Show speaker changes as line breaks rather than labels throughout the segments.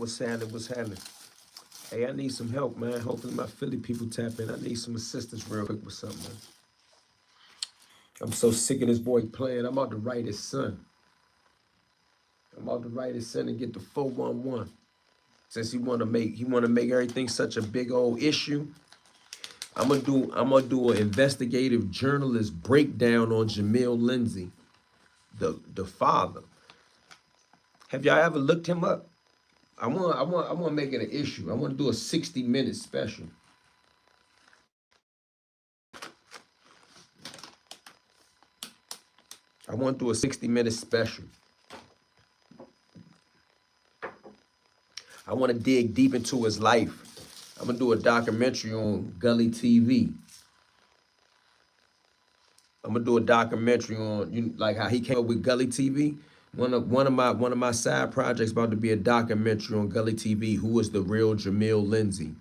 What's happening? What's happening? Hey, I need some help, man. Hopefully my Philly people tap in. I need some assistance real quick with something, man. I'm so sick of this boy playing. I'm about to write his son. I'm about to write his son and get the 411. Since he wanna make everything such a big old issue. I'm gonna do an investigative journalist breakdown on Jamil Lindsay, the father. Have y'all ever looked him up? I want to make it an issue. I want to do a 60-minute special. I want to do a 60-minute special. I want to dig deep into his life. I'm gonna do a documentary on Gully TV. I'm gonna do a documentary on like how he came up with Gully TV. One of my side projects about to be a documentary on Gully TV. Who is the real Jamil Lindsay?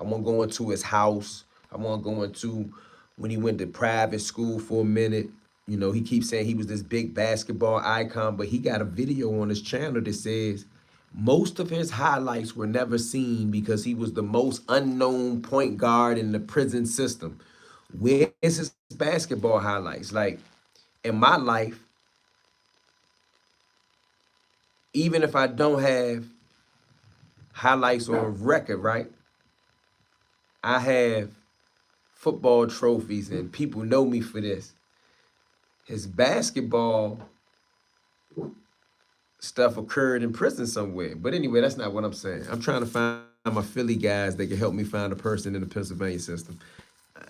I want to go into his house. I want to go into when he went to private school for a minute. You know, he keeps saying he was this big basketball icon, but he got a video on his channel that says most of his highlights were never seen because he was the most unknown point guard in the prison system. Where is his basketball highlights? Like, in my life, even if I don't have highlights on record, right? I have football trophies and people know me for this. His basketball stuff occurred in prison somewhere. But anyway, that's not what I'm saying. I'm trying to find my Philly guys that can help me find a person in the Pennsylvania system.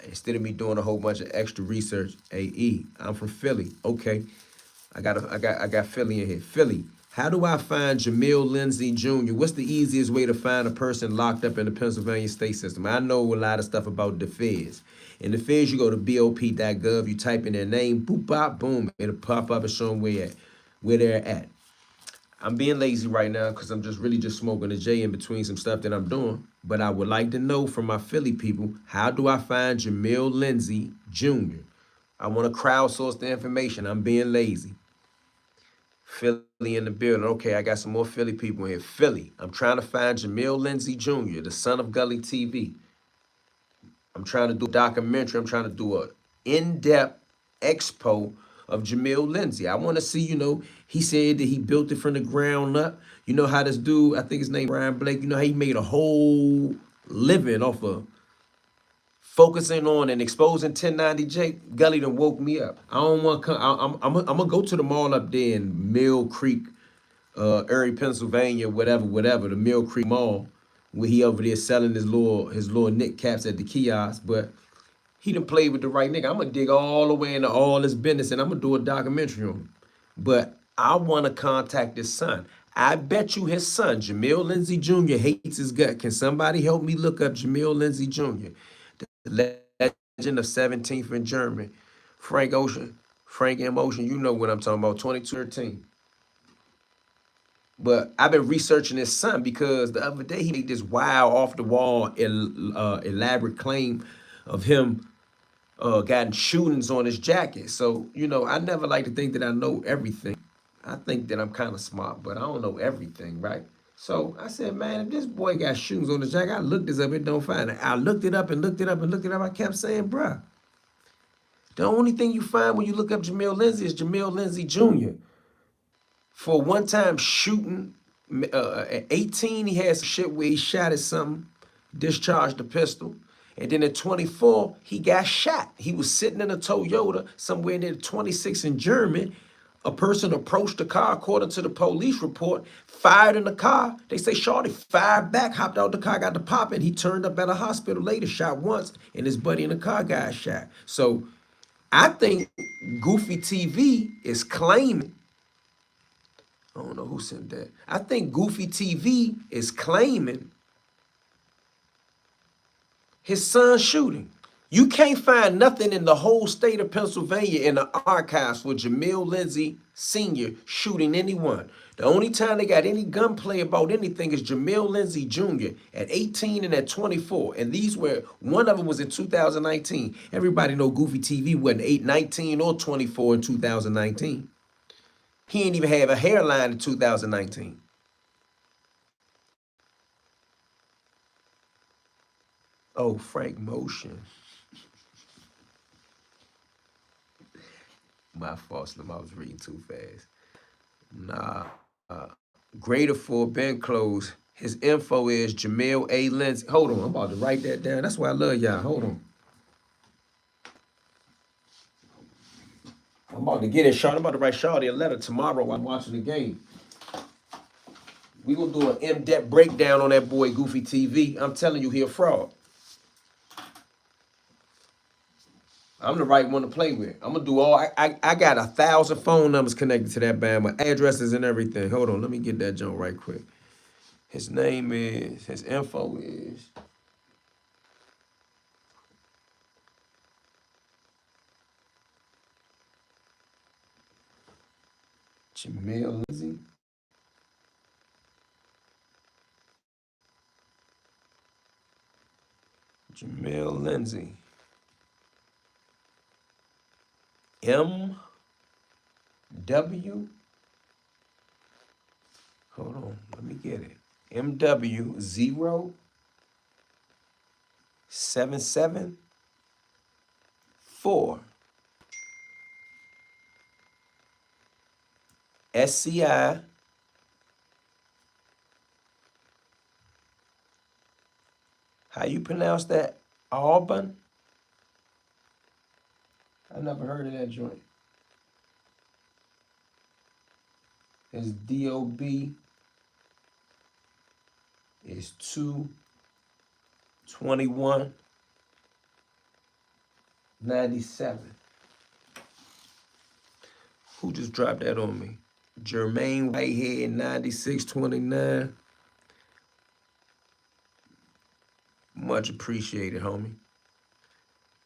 Instead of me doing a whole bunch of extra research, AE, I'm from Philly. Okay, I got Philly in here. Philly, how do I find Jamil Lindsay Jr.? What's the easiest way to find a person locked up in the Pennsylvania state system? I know a lot of stuff about the feds. In the feds, you go to bop.gov, you type in their name, boop, bop, boom, it'll pop up and show them where they're at. I'm being lazy right now because I'm just smoking a J in between some stuff that I'm doing. But I would like to know from my Philly people, how do I find Jamil Lindsay Jr.? I want to crowdsource the information. I'm being lazy. Philly in the building. Okay, I got some more Philly people in here. Philly, I'm trying to find Jamil Lindsay Jr., the son of Gully TV. I'm trying to do a documentary. I'm trying to do a in-depth expo of Jamil Lindsay. I want to see, he said that he built it from the ground up. You know how this dude, I think his name Brian Blake, you know how he made a whole living off of focusing on and exposing 1090J. Gully done woke me up. I don't want to come. I'm going to go to the mall up there in Mill Creek, Erie, Pennsylvania, whatever, the Mill Creek Mall, where he over there selling his little knit caps at the kiosk. But he done played with the right nigga. I'm going to dig all the way into all his business and I'm going to do a documentary on him. But I want to contact his son. I bet you his son, Jamil Lindsay Jr., hates his gut. Can somebody help me look up Jamil Lindsay Jr.? The legend of 17th and German. Frank Ocean. Frank M. Ocean, you know what I'm talking about, 2213. But I've been researching his son because the other day he made this wild, off-the-wall, elaborate claim of him gotten shootings on his jacket. So, I never like to think that I know everything. I think that I'm kind of smart, but I don't know everything, right? So I said, man, if this boy got shootings on his jacket, I looked this up, it don't find it. I looked it up and looked it up and looked it up. I kept saying, bruh, the only thing you find when you look up Jamil Lindsay is Jamil Lindsay Jr. For one time shooting, at 18, he had some shit where he shot at something, discharged the pistol. And then at 24, he got shot. He was sitting in a Toyota somewhere near 26 in German. A person approached the car, according to the police report, fired in the car. They say Shorty fired back, hopped out the car, got the pop, and he turned up at a hospital later, shot once, and his buddy in the car got shot. So I think Goofy TV is claiming, I don't know who sent that. I think Goofy TV is claiming his son's shooting. You can't find nothing in the whole state of Pennsylvania in the archives for Jamil Lindsay Sr. shooting anyone. The only time they got any gunplay about anything is Jamil Lindsay Jr. at 18 and at 24. And these were, one of them was in 2019. Everybody know Goofy TV wasn't 19 or 24 in 2019. He ain't even have a hairline in 2019. Oh, Frank Motion. My fault, Slim. I was reading too fast. Nah. Greater for Ben Close. His info is Jamil A. Lindsay. Hold on, I'm about to write that down. That's why I love y'all. Hold on. I'm about to get it, Sean. I'm about to write Shawty a letter tomorrow while I'm watching the game. We gonna do an in-depth breakdown on that boy Goofy TV. I'm telling you, he a fraud. I'm the right one to play with. I'm gonna do all. I got 1,000 phone numbers connected to that band, my addresses and everything. Hold on, let me get that joint right quick. His name is. His info is. Jamil Lindsay. Jamil Lindsay. MW. Hold on, let me get it. MW 0774 SCI. How you pronounce that? Auburn? I never heard of that joint. His DOB is 2/21/97. Who just dropped that on me? Jermaine Whitehead 9629. Much appreciated, homie.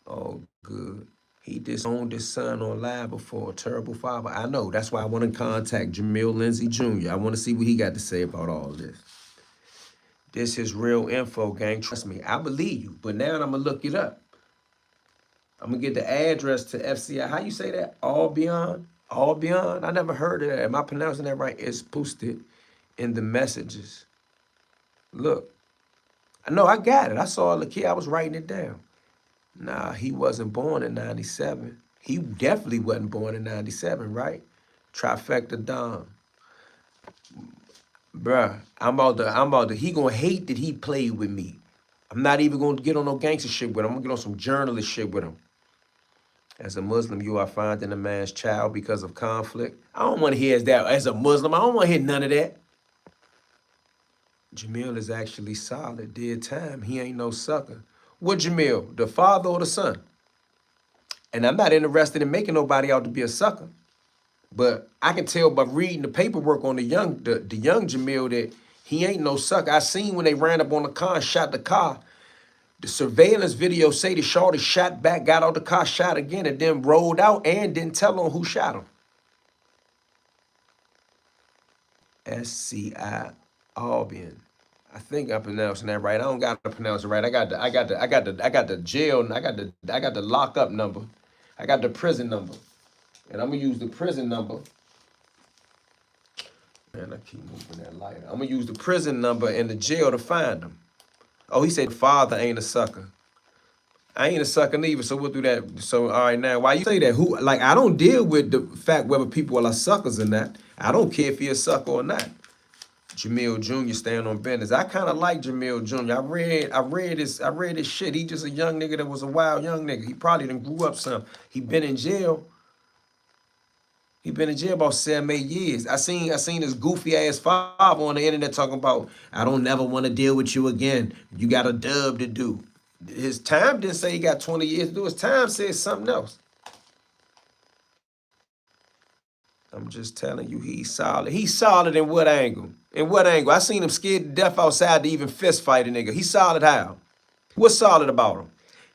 Oh, good. He disowned his son on live before. Terrible father. I know. That's why I want to contact Jamil Lindsay Jr. I want to see what he got to say about all this. This is real info, gang. Trust me. I believe you. But now I'm going to look it up. I'm going to get the address to FCI. How you say that? Albion? Albion? I never heard of that. Am I pronouncing that right? It's posted in the messages. Look. I know I got it. I saw the kid. I was writing it down. Nah, he wasn't born in 97. He definitely wasn't born in 97, right? Trifecta Don. Bruh, he gonna hate that he played with me. I'm not even gonna get on no gangster shit with him. I'm gonna get on some journalist shit with him. As a Muslim, you are finding a man's child because of conflict. I don't wanna hear that as a Muslim. I don't wanna hear none of that. Jamil is actually solid. Did time. He ain't no sucker. What Jamil? The father or the son? And I'm not interested in making nobody out to be a sucker. But I can tell by reading the paperwork on the young Jamil that he ain't no sucker. I seen when they ran up on the car and shot the car. The surveillance video say the shorty shot back, got out the car, shot again, and then rolled out and didn't tell on who shot him. SCI Albion. I think I'm pronouncing that right. I don't got to pronounce it right. I got the jail. I got the lockup number. I got the prison number, and I'm gonna use the prison number. Man, I keep moving that lighter. I'm gonna use the prison number and the jail to find him. Oh, he said father ain't a sucker. I ain't a sucker neither, so we'll do that. So all right, now why you say that? Who like I don't deal with the fact whether people are suckers or not. I don't care if he a sucker or not. Jamil Jr. stand on business. I kind of like Jamil Jr. I read his shit. He just a young nigga that was a wild young nigga. He probably done grew up some. He been in jail. He been in jail about 7, 8 years. I seen this goofy ass father on the internet talking about, I don't never want to deal with you again. You got a dub to do. His time didn't say he got 20 years to do. His time says something else. I'm just telling you, he's solid. He's solid in what angle? In what angle? I seen him scared to death outside to even fist fight a nigga. He's solid how? What's solid about him?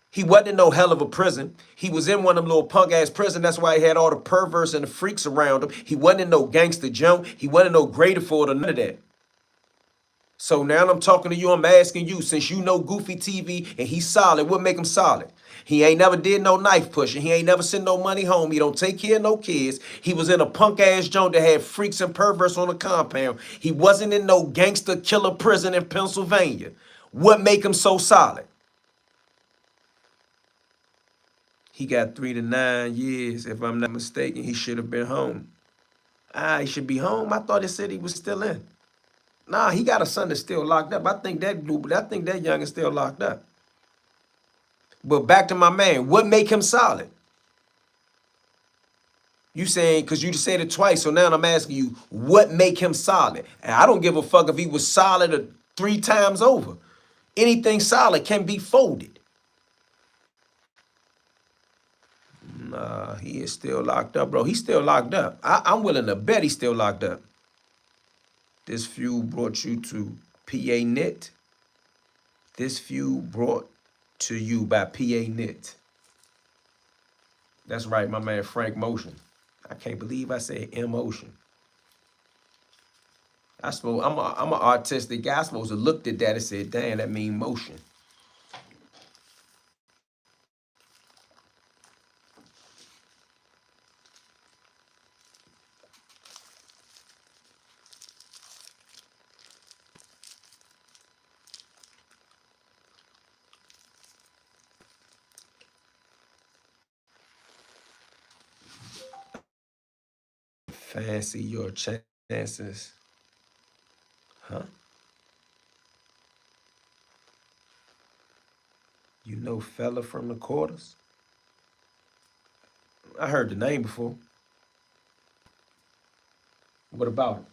He wasn't in no hell of a prison. He was in one of them little punk-ass prison. That's why he had all the perverts and the freaks around him. He wasn't in no gangster junk. He wasn't in no Graterford or none of that. So now I'm talking to you, I'm asking you, since you know Goofy TV and he's solid, what make him solid? He ain't never did no knife pushing. He ain't never sent no money home. He don't take care of no kids. He was in a punk-ass joint that had freaks and perverts on the compound. He wasn't in no gangster killer prison in Pennsylvania. What make him so solid? He got 3 to 9 years. If I'm not mistaken, he should have been home. He should be home. I thought it said he was still in. Nah, he got a son that's still locked up. I think that young is still locked up. But back to my man, what make him solid? You saying, because you said it twice, so now I'm asking you, what make him solid? And I don't give a fuck if he was solid 3 times over. Anything solid can be folded. Nah, he is still locked up, bro. He's still locked up. I'm willing to bet he's still locked up. This feud brought you to PA Knit. This feud brought to you by PA Knit. That's right, my man Frank Motion. I can't believe I said emotion. I'm an artistic guy. I supposed to looked at that and said, damn, that mean motion. Fancy your chances. Huh? You know fella from the quarters? I heard the name before. What about it?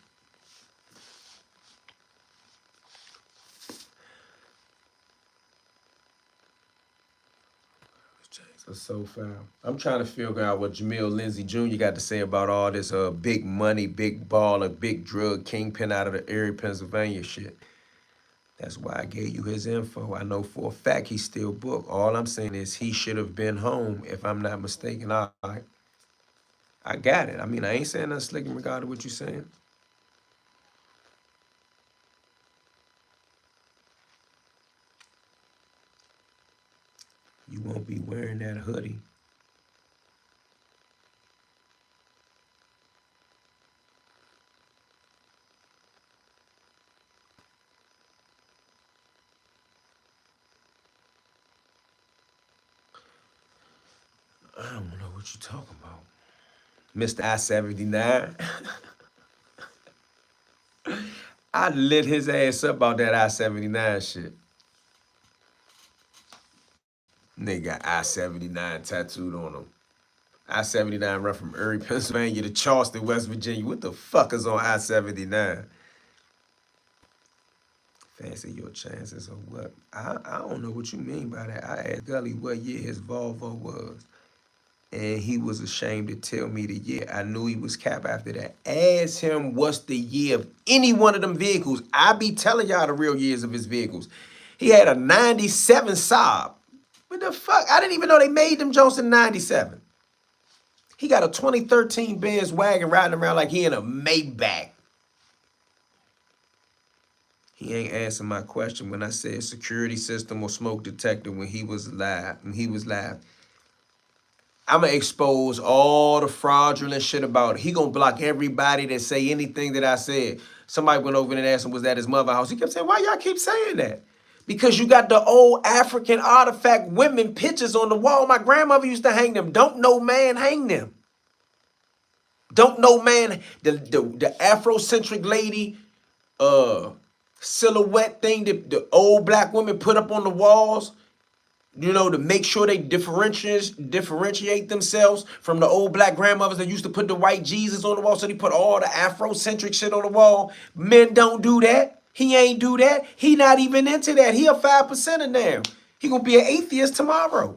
So foul. I'm trying to figure out what Jamil Lindsey Jr. got to say about all this big money, big baller, big drug kingpin out of the Erie, Pennsylvania shit. That's why I gave you his info. I know for a fact he's still booked. All I'm saying is he should have been home, if I'm not mistaken. All right. I got it. I mean, I ain't saying nothing slick in regard to what you're saying. You won't be wearing that hoodie. I don't know what you're talking about. Mr. I-79. I lit his ass up about that I-79 shit. Nigga got I-79 tattooed on him. I-79 run from Erie, Pennsylvania to Charleston, West Virginia. What the fuck is on I-79? Fancy your chances or what? I don't know what you mean by that. I asked Gully what year his Volvo was, and he was ashamed to tell me the year. I knew he was cap after that. Ask him what's the year of any one of them vehicles. I be telling y'all the real years of his vehicles. He had a 97 Saab. What the fuck? I didn't even know they made them Jones in 97. He got a 2013 Benz wagon riding around like he in a Maybach. He ain't answering my question when I said security system or smoke detector when he was live. I'ma expose all the fraudulent shit about it. He gonna block everybody that say anything that I said. Somebody went over and asked him, was that his mother's house? He kept saying, why y'all keep saying that? Because you got the old African artifact women pictures on the wall. My grandmother used to hang them. Don't no man hang them. Don't no man, the Afrocentric lady, silhouette thing that the old black women put up on the walls, you know, to make sure they differentiate themselves from the old black grandmothers that used to put the white Jesus on the wall. So they put all the Afrocentric shit on the wall. Men don't do that. He ain't do that. He not even into that. He a 5%er now. He gonna be an atheist tomorrow.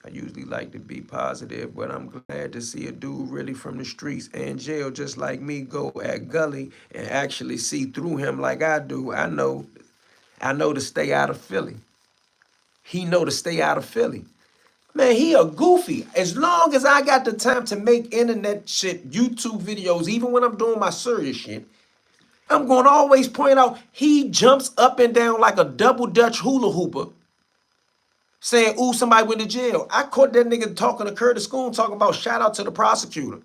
I usually like to be positive, but I'm glad to see a dude really from the streets and jail just like me go at Gully and actually see through him like I do. I know to stay out of Philly. He know to stay out of Philly. Man, he a goofy. As long as I got the time to make internet shit, YouTube videos, even when I'm doing my serious shit, I'm going to always point out he jumps up and down like a double Dutch hula hooper saying, ooh, somebody went to jail. I caught that nigga talking to Curtis Schoon talking about shout out to the prosecutor.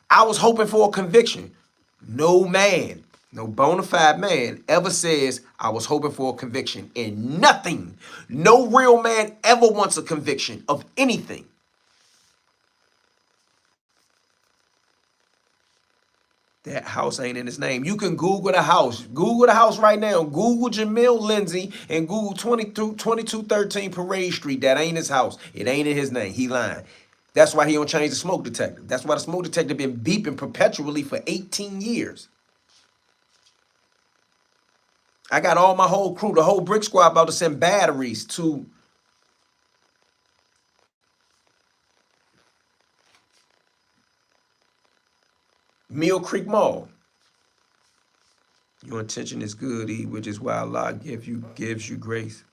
I was hoping for a conviction. No man. No bona fide man ever says, I was hoping for a conviction. And nothing, no real man ever wants a conviction of anything. That house ain't in his name. You can Google the house. Google the house right now. Google Jamil Lindsay and Google 2213 Parade Street. That ain't his house. It ain't in his name. He lying. That's why he don't change the smoke detector. That's why the smoke detector been beeping perpetually for 18 years. I got all my whole crew, the whole brick squad about to send batteries to Mill Creek Mall. Your intention is good, E, which is why Allah gives you grace.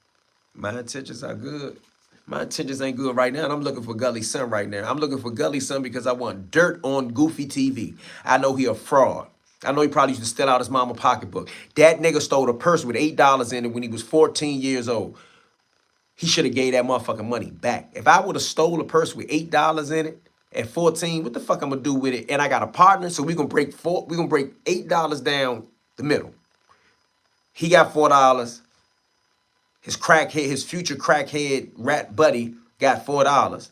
My intentions are good. My intentions ain't good right now, and I'm looking for Gully Son right now. I'm looking for Gully Son because I want dirt on Goofy TV. I know he a fraud. I know he probably used to steal out his mama pocketbook. That nigga stole a purse with $8 in it when he was 14 years old. He should have gave that motherfucking money back. If I would have stole a purse with $8 in it at 14, what the fuck I'm gonna do with it? And I got a partner, so we gonna break $8 down the middle. He got $4. His crackhead, his future crackhead rat buddy got $4.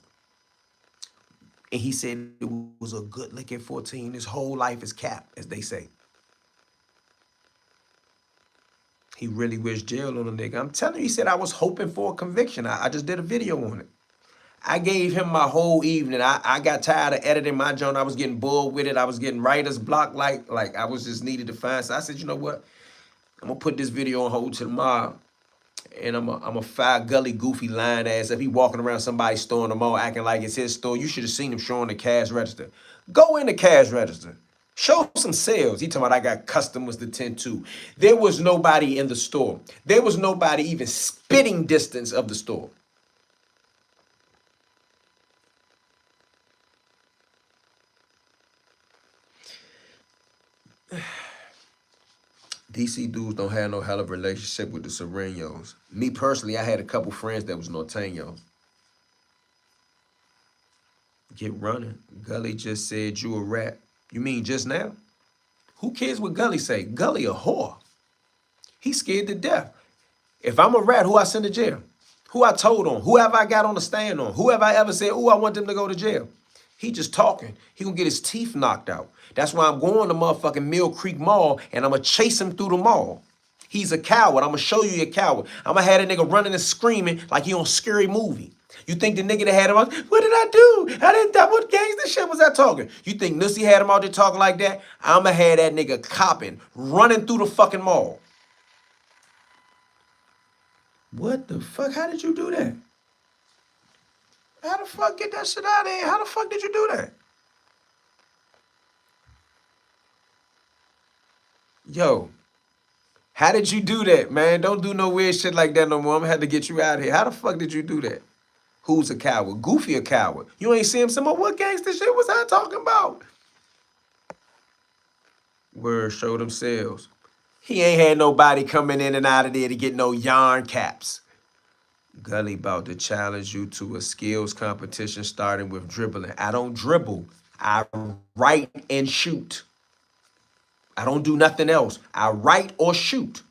And he said it was a good lick at 14. His whole life is capped, as they say. He really wished jail on a nigga. I'm telling you, he said I was hoping for a conviction. I just did a video on it. I gave him my whole evening. I got tired of editing my joint. I was getting bored with it. I was getting writer's block like I was just needed to find. So I said, you know what? I'm gonna put this video on hold till tomorrow. And I'm a fire Gully Goofy lying ass up. He walking around somebody's store in the mall acting like it's his store. You should have seen him showing the cash register. Go in the cash register. Show some sales. He talking about I got customers to tend to. There was nobody in the store. There was nobody even spitting distance of the store. DC dudes don't have no hell of a relationship with the Serenos. Me personally, I had a couple friends that was Norteños. Get running. Gully just said you a rat. You mean just now? Who cares what Gully say? Gully a whore. He scared to death. If I'm a rat, who I send to jail? Who I told on? Who have I got on the stand on? Who have I ever said, oh, I want them to go to jail? He just talking. He gonna get his teeth knocked out. That's why I'm going to motherfucking Mill Creek Mall and I'm gonna chase him through the mall. He's a coward. I'm gonna show you a coward. I'm gonna have that nigga running and screaming like he on Scary Movie. You think the nigga that had him out, what did I do? What gangster shit was I talking? You think Nussy had him out there talking like that? I'm gonna have that nigga copping, running through the fucking mall. What the fuck? How did you do that? How the fuck get that shit out of here? How the fuck did you do that? Yo, how did you do that, man? Don't do no weird shit like that no more. I'm gonna have to get you out of here. How the fuck did you do that? Who's a coward? Goofy a coward. You ain't see him some more. What gangster shit was I talking about? Word, show themselves. He ain't had nobody coming in and out of there to get no yarn caps. Gully about to challenge you to a skills competition starting with dribbling. I don't dribble. I write and shoot. I don't do nothing else. I write or shoot.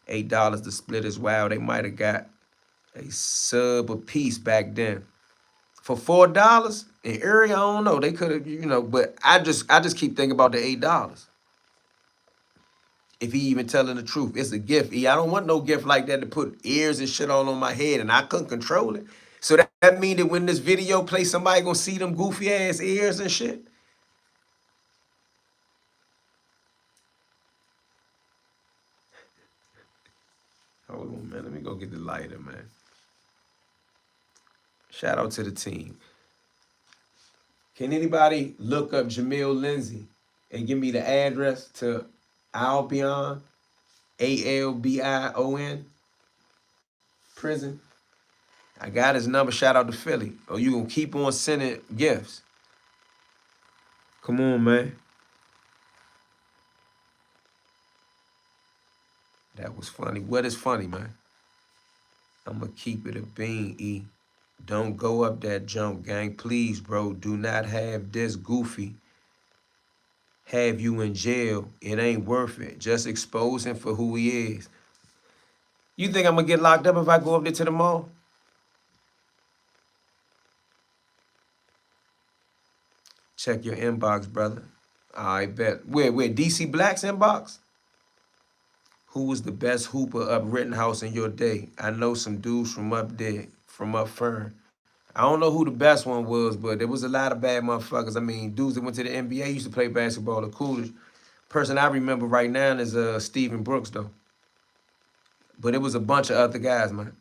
$8 to split is wild. They might have got a sub a piece back then. For $4 in area, I don't know. They could have, you know, but I just keep thinking about the $8. If he even telling the truth, it's a gift. I don't want no gift like that to put ears and shit all on my head, and I couldn't control it. So that mean that when this video plays, somebody gonna see them goofy ass ears and shit. Hold on, man. Let me go get the lighter, man. Shout out to the team. Can anybody look up Jamil Lindsay and give me the address to Albion, Albion prison? I got his number. Shout out to Philly. Or you gonna keep on sending gifts. Come on, man. That was funny. What is funny, man? I'm gonna keep it a bean, E. Don't go up that jump, gang. Please, bro. Do not have this goofy have you in jail. It ain't worth it. Just expose him for who he is. You think I'm gonna get locked up if I go up there to the mall? Check your inbox, brother. I bet. Where? DC Black's inbox? Who was the best hooper up Rittenhouse in your day? I know some dudes from up there, from up Fern. I don't know who the best one was, but there was a lot of bad motherfuckers. I mean, dudes that went to the NBA used to play basketball. The coolest person I remember right now is Steven Brooks, though. But it was a bunch of other guys, man.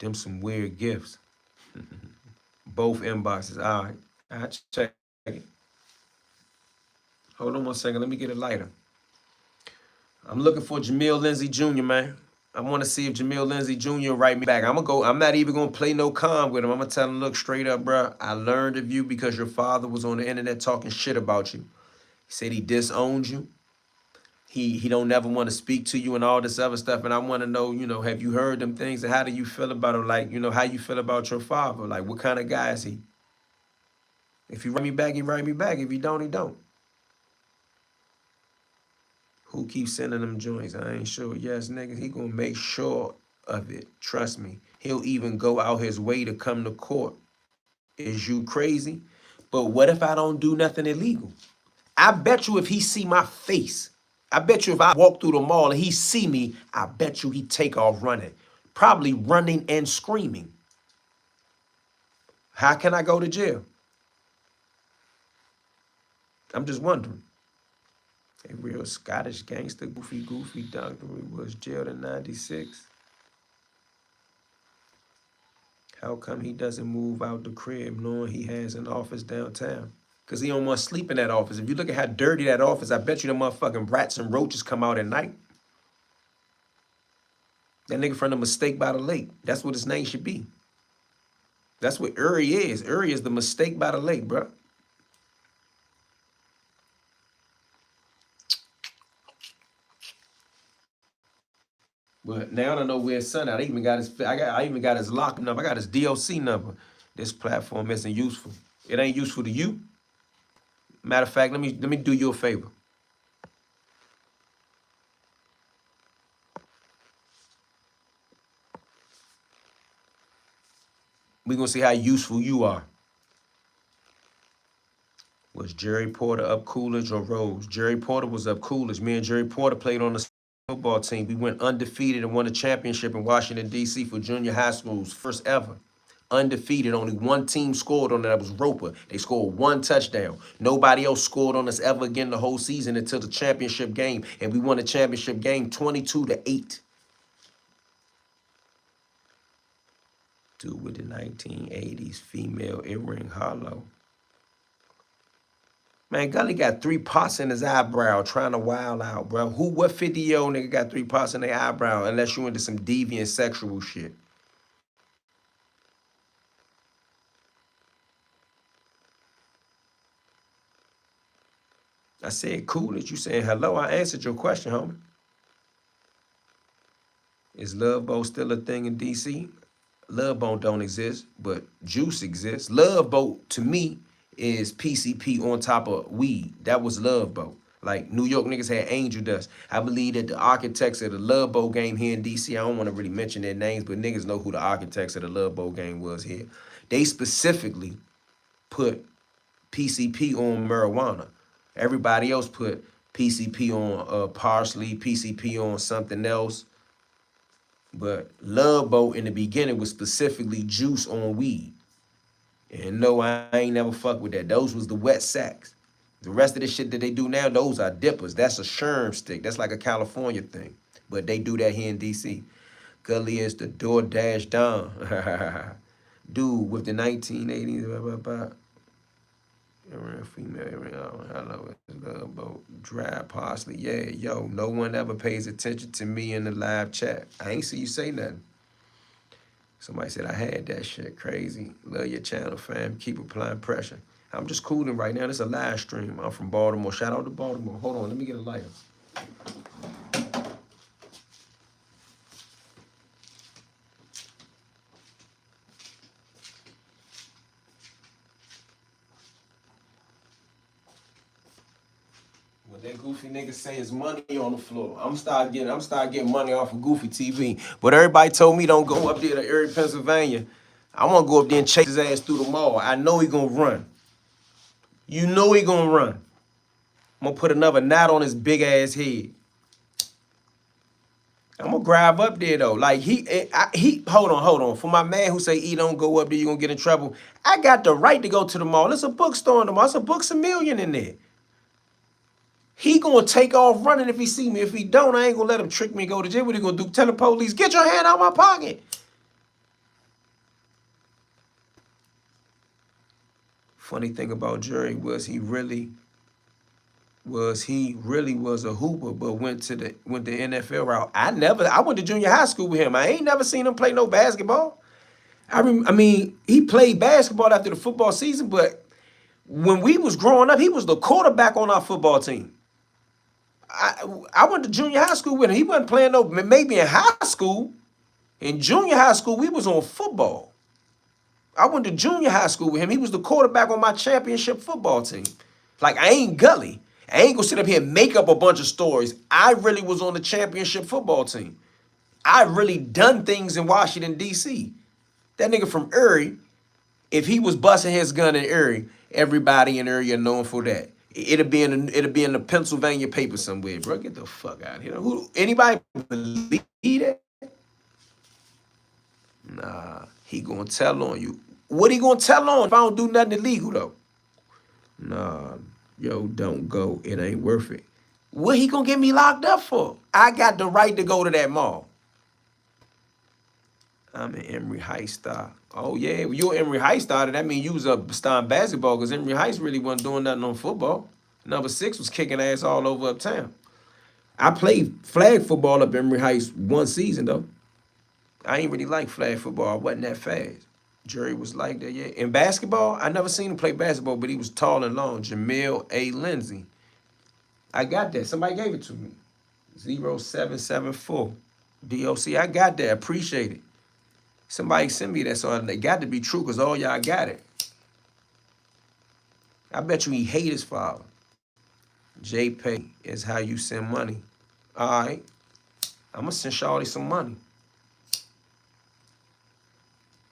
Them some weird gifts. Both inboxes. All right. I check it. Hold on 1 second. Let me get a lighter. I'm looking for Jamil Lindsey Jr., man. I want to see if Jamil Lindsey Jr. write me back. I'm not even going to play no con with him. I'm going to tell him, look, straight up, bro. I learned of you because your father was on the internet talking shit about you. He said he disowned you. He don't never want to speak to you and all this other stuff. And I want to know, have you heard them things? And how do you feel about it? Like, how you feel about your father? Like, what kind of guy is he? If he write me back, he write me back. If he don't, he don't. Who keeps sending them joints? I ain't sure. Yes, niggas, he gonna make sure of it. Trust me. He'll even go out his way to come to court. Is you crazy? But what if I don't do nothing illegal? I bet you if he see my face, I bet you if I walk through the mall and he see me, I bet you he take off running. Probably running and screaming. How can I go to jail? I'm just wondering. A real Scottish gangster, goofy doctor was jailed in 96. How come he doesn't move out the crib knowing he has an office downtown? Because he don't want to sleep in that office. If you look at how dirty that office, I bet you the motherfucking rats and roaches come out at night. That nigga from the Mistake by the Lake. That's what his name should be. That's what Uri is. Uri is the Mistake by the Lake, bro. But now I know where his son at. I even got his lock number. I got his DOC number. This platform isn't useful. It ain't useful to you. Matter of fact, let me do you a favor. We're gonna see how useful you are. Was Jerry Porter up Coolidge or Rose? Jerry Porter was up Coolidge. Me and Jerry Porter played on the football team. We went undefeated and won a championship in Washington, D.C. for junior high schools, first ever. Undefeated. Only one team scored on it. That was Roper. They scored one touchdown. Nobody else scored on us ever again the whole season until the championship game. And we won the championship game 22-8. Dude with the 1980s female earring hollow. Man, Gully got 3 pots in his eyebrow trying to wild out, bro. What 50-year-old nigga got 3 pots in their eyebrow unless you into some deviant sexual shit? I said, Coolidge. You saying hello? I answered your question, homie. Is Love Boat still a thing in D.C.? Love Boat don't exist, but Juice exists. Love Boat, to me, is PCP on top of weed. That was Love Boat. Like, New York niggas had Angel Dust. I believe that the architects of the Love Boat game here in D.C., I don't want to really mention their names, but niggas know who the architects of the Love Boat game was here. They specifically put PCP on marijuana. Everybody else put PCP on parsley, PCP on something else. But Love Boat in the beginning was specifically juice on weed. And no, I ain't never fuck with that. Those was the wet sacks. The rest of the shit that they do now, those are dippers. That's a Sherm stick. That's like a California thing. But they do that here in D.C. Gully is the DoorDash Don. Dude with the 1980s. Female, hello, Love Boat, dry parsley. Yeah, yo, no one ever pays attention to me in the live chat. I ain't see you say nothing. Somebody said I had that shit. Crazy. Love your channel, fam. Keep applying pressure. I'm just cooling right now. This is a live stream. I'm from Baltimore. Shout out to Baltimore. Hold on, let me get a lighter. That goofy nigga say his money on the floor. I'm start getting money off of Goofy TV. But everybody told me don't go up there to Erie, Pennsylvania. I want to go up there and chase his ass through the mall. I know he gonna run. You know he gonna run. I'm gonna put another knot on his big ass head. I'm gonna grab up there though. Like he hold on. For my man who say he don't go up there, you gonna get in trouble. I got the right to go to the mall. It's a bookstore in the mall. It's a Books A Million in there. He gonna take off running if he see me. If he don't, I ain't gonna let him trick me and go to jail. What he gonna do? Tell the police, get your hand out my pocket. Funny thing about Jerry was he really was a hooper, but went the NFL route. I went to junior high school with him. I ain't never seen him play no basketball. I mean, he played basketball after the football season, but when we was growing up, he was the quarterback on our football team. I went to junior high school with him. He wasn't playing no, maybe in high school. In junior high school, we was on football. I went to junior high school with him. He was the quarterback on my championship football team. Like, I ain't gully. I ain't gonna sit up here and make up a bunch of stories. I really was on the championship football team. I really done things in Washington, D.C. That nigga from Erie, if he was busting his gun in Erie, everybody in Erie are known for that. It'll be in the Pennsylvania paper somewhere, bro. Get the fuck out of here. Anybody believe that? Nah, he gonna tell on you. What he gonna tell on if I don't do nothing illegal though? Nah, yo, don't go. It ain't worth it. What he gonna get me locked up for? I got the right to go to that mall. I'm an Emory Heights star. Oh yeah, well, you're an Emory Heights star. That means you was a star in basketball because Emory Heights really wasn't doing nothing on football. Number 6 was kicking ass all over uptown. I played flag football up Emory Heights one season though. I ain't really like flag football. I wasn't that fast. Jerry was like that, yeah. In basketball, I never seen him play basketball, but he was tall and long. Jamil A. Lindsay. I got that. Somebody gave it to me. 0774. DOC. I got that. Appreciate it. Somebody sent me that, so they got to be true because all y'all got it. I bet you he hate his father. JPay is how you send money. All right. I'm going to send Shawty some money.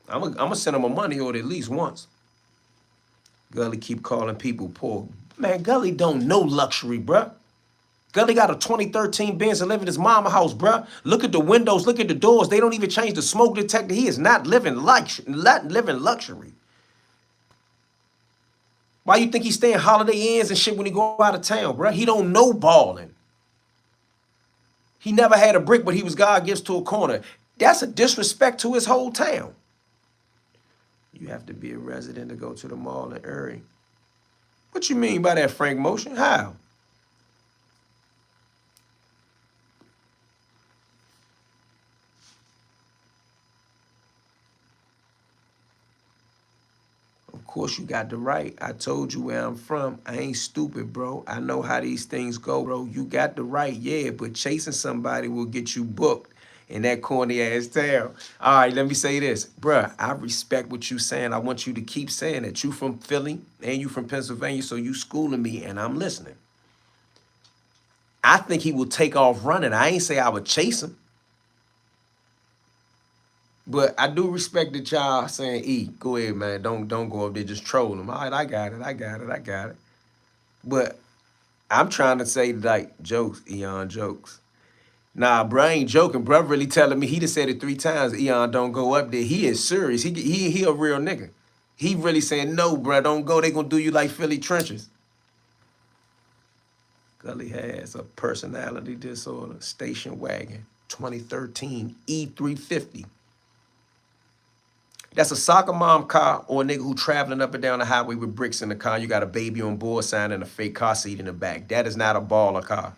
I'm gonna send him a money order at least once. Gully keep calling people poor. Man, Gully don't know luxury, bruh. Gully got a 2013 Benz and live in his mama house, bruh. Look at the windows, look at the doors. They don't even change the smoke detector. He is not living luxury. Why you think he's staying Holiday Inns and shit when he go out of town, bruh? He don't know balling. He never had a brick, but he was God gives to a corner. That's a disrespect to his whole town. You have to be a resident to go to the mall in Erie. What you mean by that, Frank Motion? How? Of course you got the right. I told you where I'm from. I ain't stupid, bro. I know how these things go, bro. You got the right, yeah, but chasing somebody will get you booked in that corny ass town. All right, let me say this. Bruh, I respect what you saying. I want you to keep saying that. You from Philly and you from Pennsylvania, so you schooling me and I'm listening. I think he will take off running. I ain't say I would chase him. But I do respect that y'all saying, E, go ahead, man. Don't go up there, just troll him. All right, I got it. But I'm trying to say like jokes, Eon jokes. Nah, bro, I ain't joking. Bro, really telling me, he just said it 3 times, Eon, don't go up there. He is serious. He a real nigga. He really saying, no, bro, don't go. They gonna do you like Philly trenches. Gully has a personality disorder. Station wagon, 2013 E350. That's a soccer mom car or a nigga who traveling up and down the highway with bricks in the car. You got a baby on board sign and a fake car seat in the back. That is not a baller car.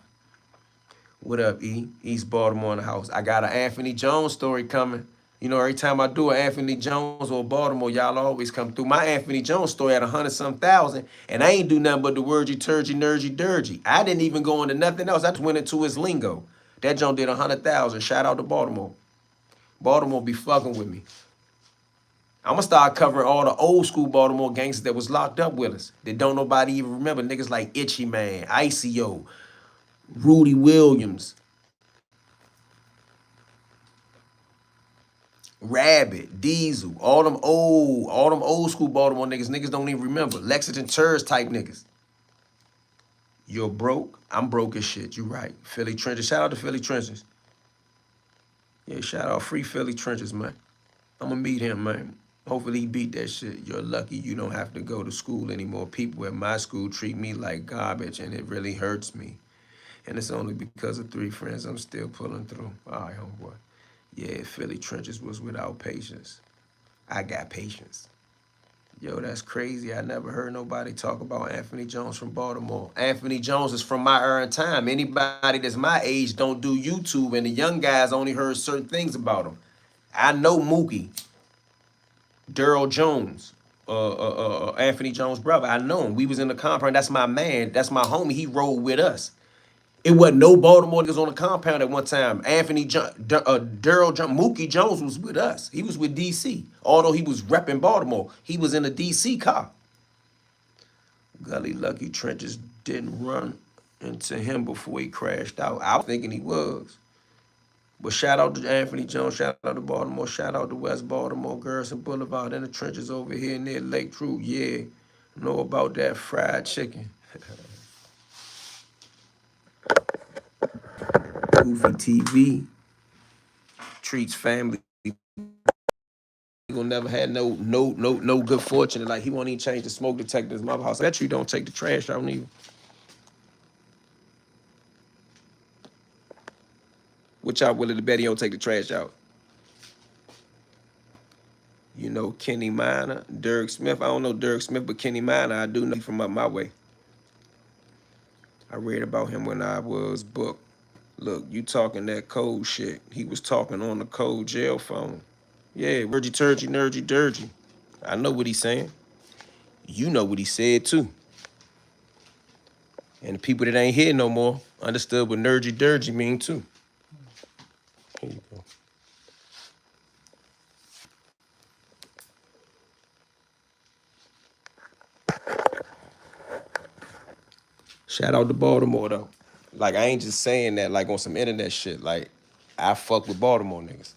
What up, E? East Baltimore in the house. I got an Anthony Jones story coming. You know, every time I do an Anthony Jones or Baltimore, y'all always come through. My Anthony Jones story had 100-some thousand, and I ain't do nothing but the wordy, turgy, nergy, dirgy. I didn't even go into nothing else. I just went into his lingo. That joint did 100,000. Shout out to Baltimore. Baltimore be fucking with me. I'm gonna start covering all the old school Baltimore gangsters that was locked up with us. That don't nobody even remember. Niggas like Itchy Man, ICO, Rudy Williams, Rabbit, Diesel, all them old school Baltimore niggas. Niggas don't even remember. Lexington Church type niggas. You're broke. I'm broke as shit. You right. Philly Trenches. Shout out to Philly Trenches. Yeah, shout out free Philly Trenches, man. I'm gonna meet him, man. Hopefully he beat that shit. You're lucky you don't have to go to school anymore. People at my school treat me like garbage, and it really hurts me. And it's only because of 3 friends I'm still pulling through. All right, homeboy. Yeah, Philly Trenches was without patience. I got patience. Yo, that's crazy. I never heard nobody talk about Anthony Jones from Baltimore. Anthony Jones is from my era and time. Anybody that's my age don't do YouTube, and the young guys only heard certain things about him. I know Mookie, Daryl Jones, Anthony Jones' brother. I know him. We was in the compound. That's my man. That's my homie. He rode with us. It wasn't no Baltimore niggas on the compound at one time. Daryl Mookie Jones was with us. He was with DC. Although he was repping Baltimore, he was in a DC car. Gully Lucky Trenches didn't run into him before he crashed out. I was thinking he was. But shout out to Anthony Jones, shout out to Baltimore, shout out to West Baltimore, Garrison Boulevard, in the trenches over here near Lake True. Yeah, know about that fried chicken. Goofy TV treats family. He gonna never had no good fortune. Like he won't even change the smoke detectors in my house. I bet you don't take the trash out neither. Which y'all willing to bet he don't take the trash out? You know Kenny Minor, Derek Smith. I don't know Derek Smith, but Kenny Minor, I do know from up my way. I read about him when I was booked. Look, you talking that cold shit. He was talking on the cold jail phone. Yeah, Virgy Turgy, Nergy Dirgy. I know what he's saying. You know what he said too. And the people that ain't here no more understood what Nergy Dirgy mean too. Here you go. Shout out to Baltimore though. Like I ain't just saying that like on some internet shit. Like I fuck with Baltimore niggas.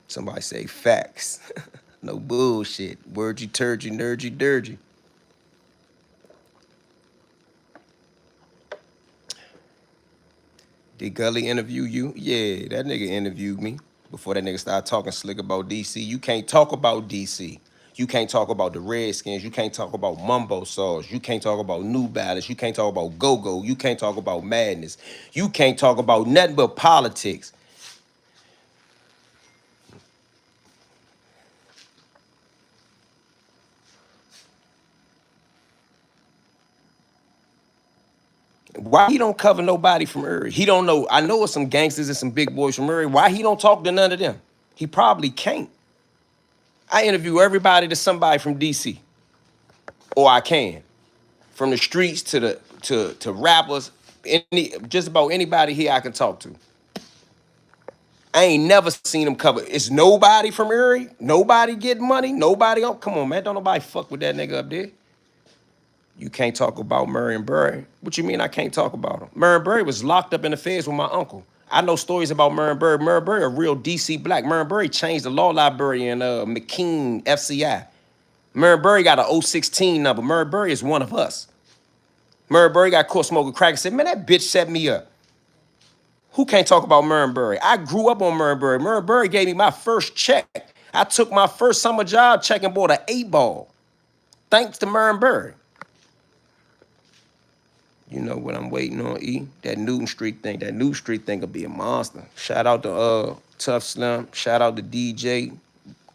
Somebody say facts. No bullshit. Wordy turgy, nergy, dirgy. Did Gully interview you? Yeah, that nigga interviewed me before that nigga started talking slick about DC. You can't talk about DC. You can't talk about the Redskins. You can't talk about Mumbo Sauce. You can't talk about New Balance. You can't talk about Go-Go. You can't talk about Madness. You can't talk about nothing but politics. Why he don't cover nobody from Erie? He don't know. I know it's some gangsters and some big boys from Erie. Why he don't talk to none of them? He probably can't. I interview everybody to somebody from DC, or I can, from the streets to the to rappers, just about anybody here I can talk to. I ain't never seen him cover. It's nobody from Erie. Nobody getting money. Nobody. Oh, come on, man. Don't nobody fuck with that nigga up there. You can't talk about Marion Barry. What you mean I can't talk about him? Marion Barry was locked up in the feds with my uncle. I know stories about Marion Barry. Marion Barry, a real DC black. Marion Barry changed the law library in McKean FCI. Marion Barry got a 016 number. Marion Barry is one of us. Marion Barry got caught smoking crack and said, man, that bitch set me up. Who can't talk about Marion Barry? I grew up on Marion Barry. Marion Barry gave me my first check. I took my first summer job check and bought an 8-ball. Thanks to Marion Barry. You know what I'm waiting on, E? That Newton Street thing. That Newton Street thing will be a monster. Shout out to Tough Slim. Shout out to DJ.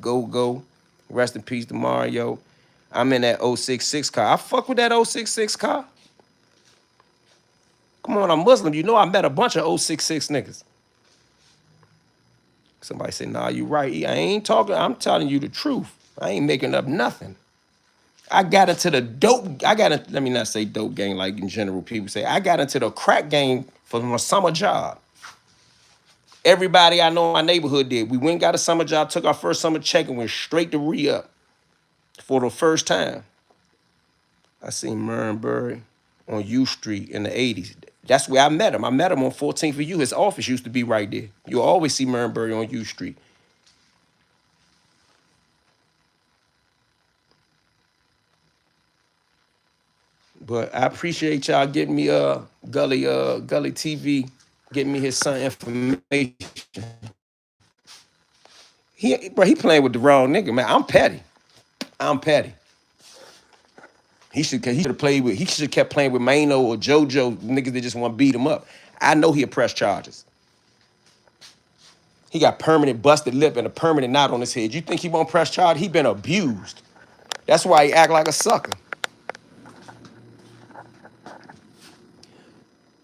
Go. Rest in peace to Mario. I'm in that 066 car. I fuck with that 066 car. Come on, I'm Muslim. You know I met a bunch of 066 niggas. Somebody said, nah, you right. E. I ain't talking. I'm telling you the truth. I ain't making up nothing. I got into the dope. Let me not say dope gang like in general people say. I got into the crack game for my summer job. Everybody I know in my neighborhood did. We went and got a summer job, took our first summer check and went straight to re-up for the first time. I seen Marion Barry
on U Street in the 80s. That's where I met him. I met him on 14th of U. His office used to be right there. You'll always see Murnberry on U Street. But I appreciate y'all getting me Gully TV, getting me his son information. He playing with the wrong nigga, man. I'm petty. I'm petty. He should have kept playing with Mano or JoJo, niggas that just want to beat him up. I know he'll press charges. He got permanent busted lip and a permanent knot on his head. You think he won't press charge? He been abused. That's why he act like a sucker.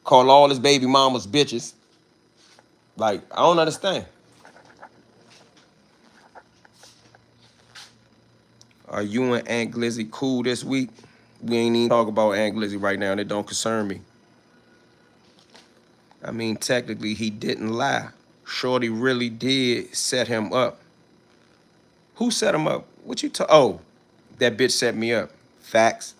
Call all his baby mamas bitches. Like, I don't understand. Are you and Aunt Glizzy cool this week? We ain't even talk about Aunt Glizzy right now, and it don't concern me. I mean, technically, he didn't lie. Shorty really did set him up. Who set him up? What you talk? Oh, that bitch set me up. Facts.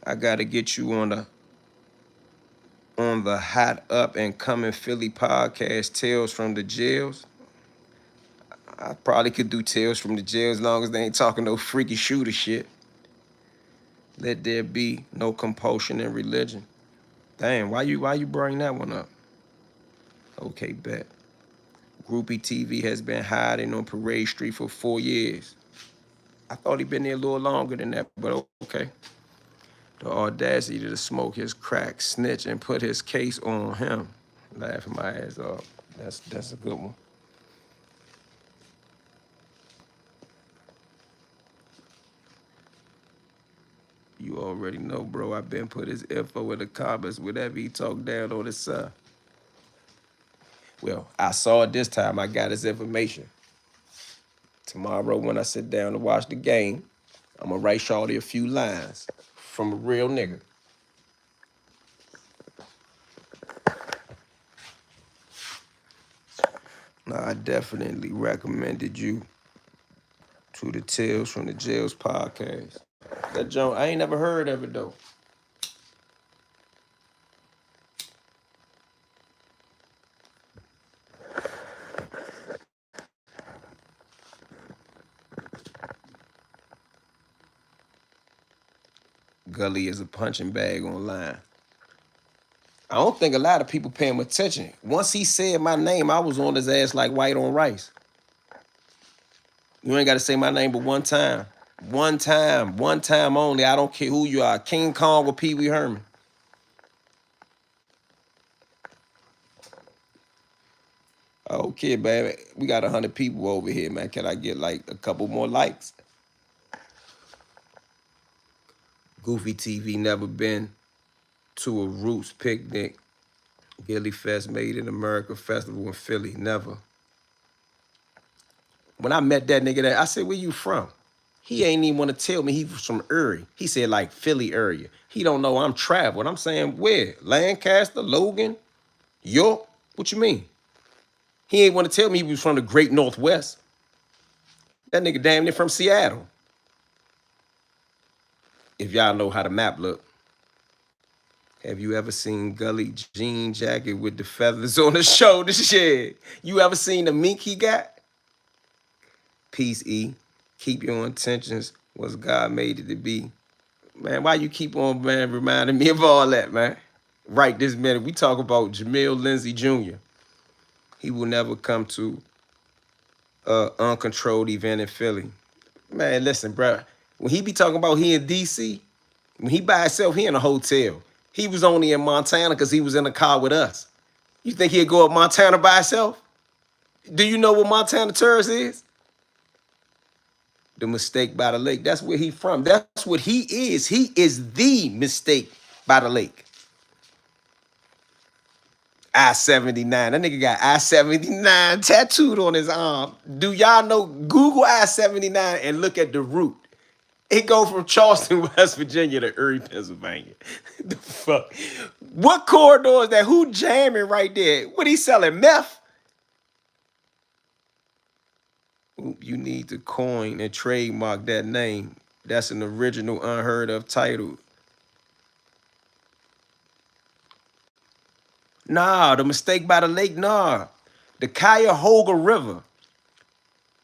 I gotta get you on the Hot Up and Coming Philly podcast, Tales from the Jails. I probably could do Tales from the Jail as long as they ain't talking no freaky shooter shit. Let there be no compulsion in religion. Damn, why you bring that one up? Okay, bet. Groupie TV has been hiding on Parade Street for 4 years. I thought he'd been there a little longer than that, but okay. The audacity to smoke his crack, snitch, and put his case on him. Laughing my ass off. That's a good one. You already know, bro. I've been put his info in the comments whenever he talk down on his son. Well, I saw it this time. I got his information. Tomorrow, when I sit down to watch the game, I'm gonna write Shawty a few lines from a real nigga. Now, I definitely recommended you to the Tales from the Jails podcast. That joint, I ain't never heard of it though. Gully is a punching bag online. I don't think a lot of people pay him attention. Once he said my name, I was on his ass like white on rice. You ain't got to say my name but one time. One time only. I don't care who you are, King Kong or Pee Wee Herman. Okay, baby. We got 100 people over here, man. Can I get like a couple more likes? Goofy TV never been to a Roots picnic. Gilly Fest Made in America Festival in Philly. Never. When I met that nigga there, I said, where you from? He ain't even want to tell me he was from Erie. He said like Philly area. He don't know I'm traveled. I'm saying where? Lancaster, Logan, York? What you mean? He ain't want to tell me he was from the Great Northwest. That nigga damn near from Seattle. If y'all know how the map look. Have you ever seen Gully jean jacket with the feathers on the shoulder? Shit. You ever seen the mink he got? Peace, E. Keep your intentions was God made it to be. Man, why you keep on, man, reminding me of all that, man? Right this minute, we talk about Jamil Lindsay Jr. He will never come to an uncontrolled event in Philly. Man, listen, bro. When he be talking about he in D.C., when he by himself, he in a hotel. He was only in Montana because he was in a car with us. You think he'd go up Montana by himself? Do you know what Montana Terrace is? The Mistake by the Lake. That's where he from. That's what he is. He is the Mistake by the Lake. I-79. That nigga got I-79 tattooed on his arm. Do y'all know? Google I-79 and look at the route. It go from Charleston, West Virginia to Erie, Pennsylvania. The fuck? What corridor is that? Who jamming right there? What he selling, meth? You need to coin and trademark that name. That's an original, unheard of title. Nah, the Mistake by the Lake, nah. The Cuyahoga River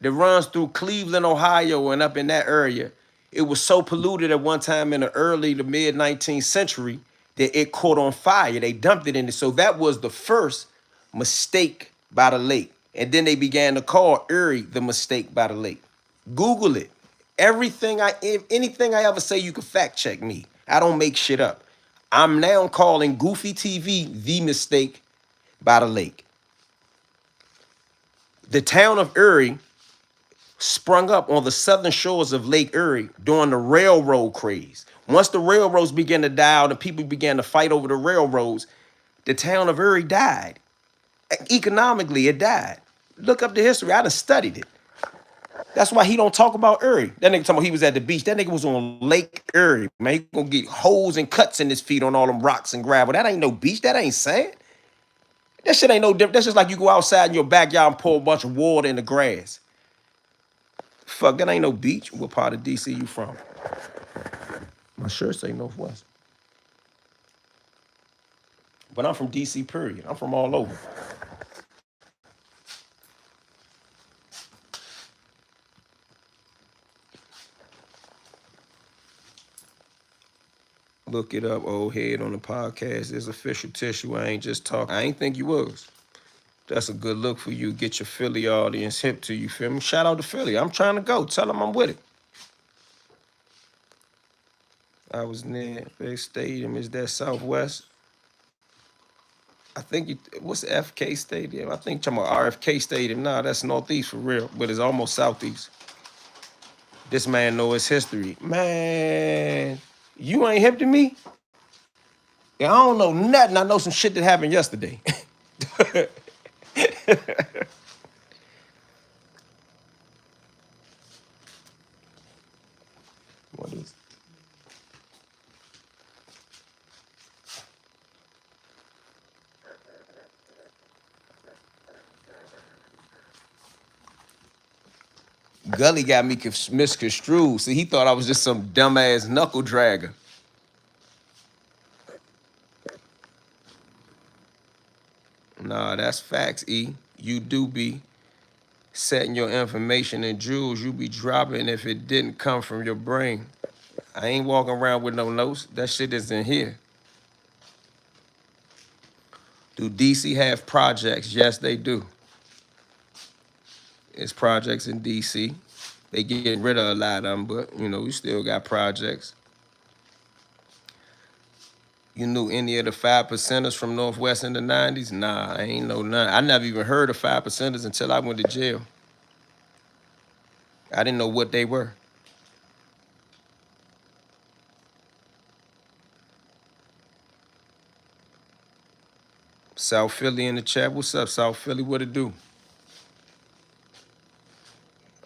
that runs through Cleveland, Ohio, and up in that area, it was so polluted at one time in the early to mid 19th century that it caught on fire. They dumped it in it. So that was the first mistake by the lake. And then they began to call Erie the Mistake by the Lake. Google it. Anything I ever say, you can fact check me. I don't make shit up. I'm now calling Goofy TV the Mistake by the Lake. The town of Erie sprung up on the southern shores of Lake Erie during the railroad craze. Once the railroads began to die out and people began to fight over the railroads, the town of Erie died. Economically, it died. Look up the history. I done studied it. That's why he don't talk about Erie. That nigga talking about he was at the beach. That nigga was on Lake Erie. Man, he gonna get holes and cuts in his feet on all them rocks and gravel. That ain't no beach. That ain't sand. That shit ain't no different. That's just like you go outside in your backyard and pour a bunch of water in the grass. Fuck, that ain't no beach. What part of DC you from? My shirt say Northwest. But I'm from DC, period. I'm from all over. Look it up, old head on the podcast. There's official tissue. I ain't just talking. I ain't think you was. That's a good look for you. Get your Philly audience hip to you, feel me? Shout out to Philly. I'm trying to go. Tell them I'm with it. I was near Big Stadium. Is that Southwest? I think what's the FK Stadium? I think you're talking about RFK Stadium. Nah, that's Northeast for real, but it's almost Southeast. This man know his history. Man, you ain't hip to me? Yeah, I don't know nothing. I know some shit that happened yesterday. What is? Gully got me misconstrued. See, he thought I was just some dumbass knuckle dragger. Nah, that's facts, E. You do be setting your information in jewels. You be dropping if it didn't come from your brain. I ain't walking around with no notes. That shit is in here. Do DC have projects? Yes, they do. It's projects in DC. They getting rid of a lot of them, but you know, we still got projects. You knew any of the 5%ers from Northwest in the 90s? Nah, I ain't know none. I never even heard of 5%ers until I went to jail. I didn't know what they were. South Philly in the chat. What's up, South Philly? What it do?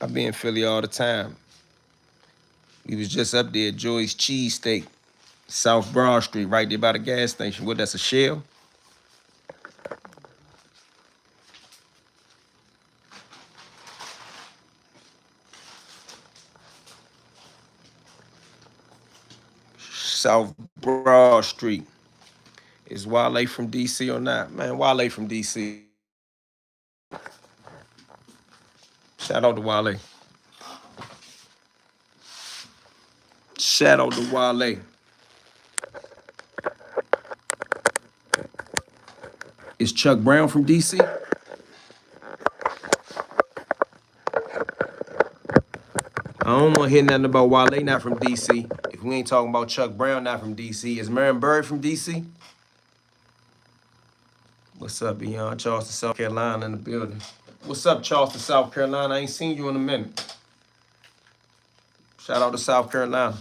I be in Philly all the time. We was just up there at Joy's Cheesesteak, South Broad Street, right there by the gas station. What, that's a Shell? South Broad Street. Is Wale from DC or not? Man, Wale from DC. Shout out to Wale. Shout out to Wale. Is Chuck Brown from DC? I don't want to hear nothing about Wale not from DC. If we ain't talking about Chuck Brown not from DC, is Marion Bird from DC? What's up, beyond Charleston, South Carolina in the building? What's up, Charleston, South Carolina? I ain't seen you in a minute. Shout out to South Carolina.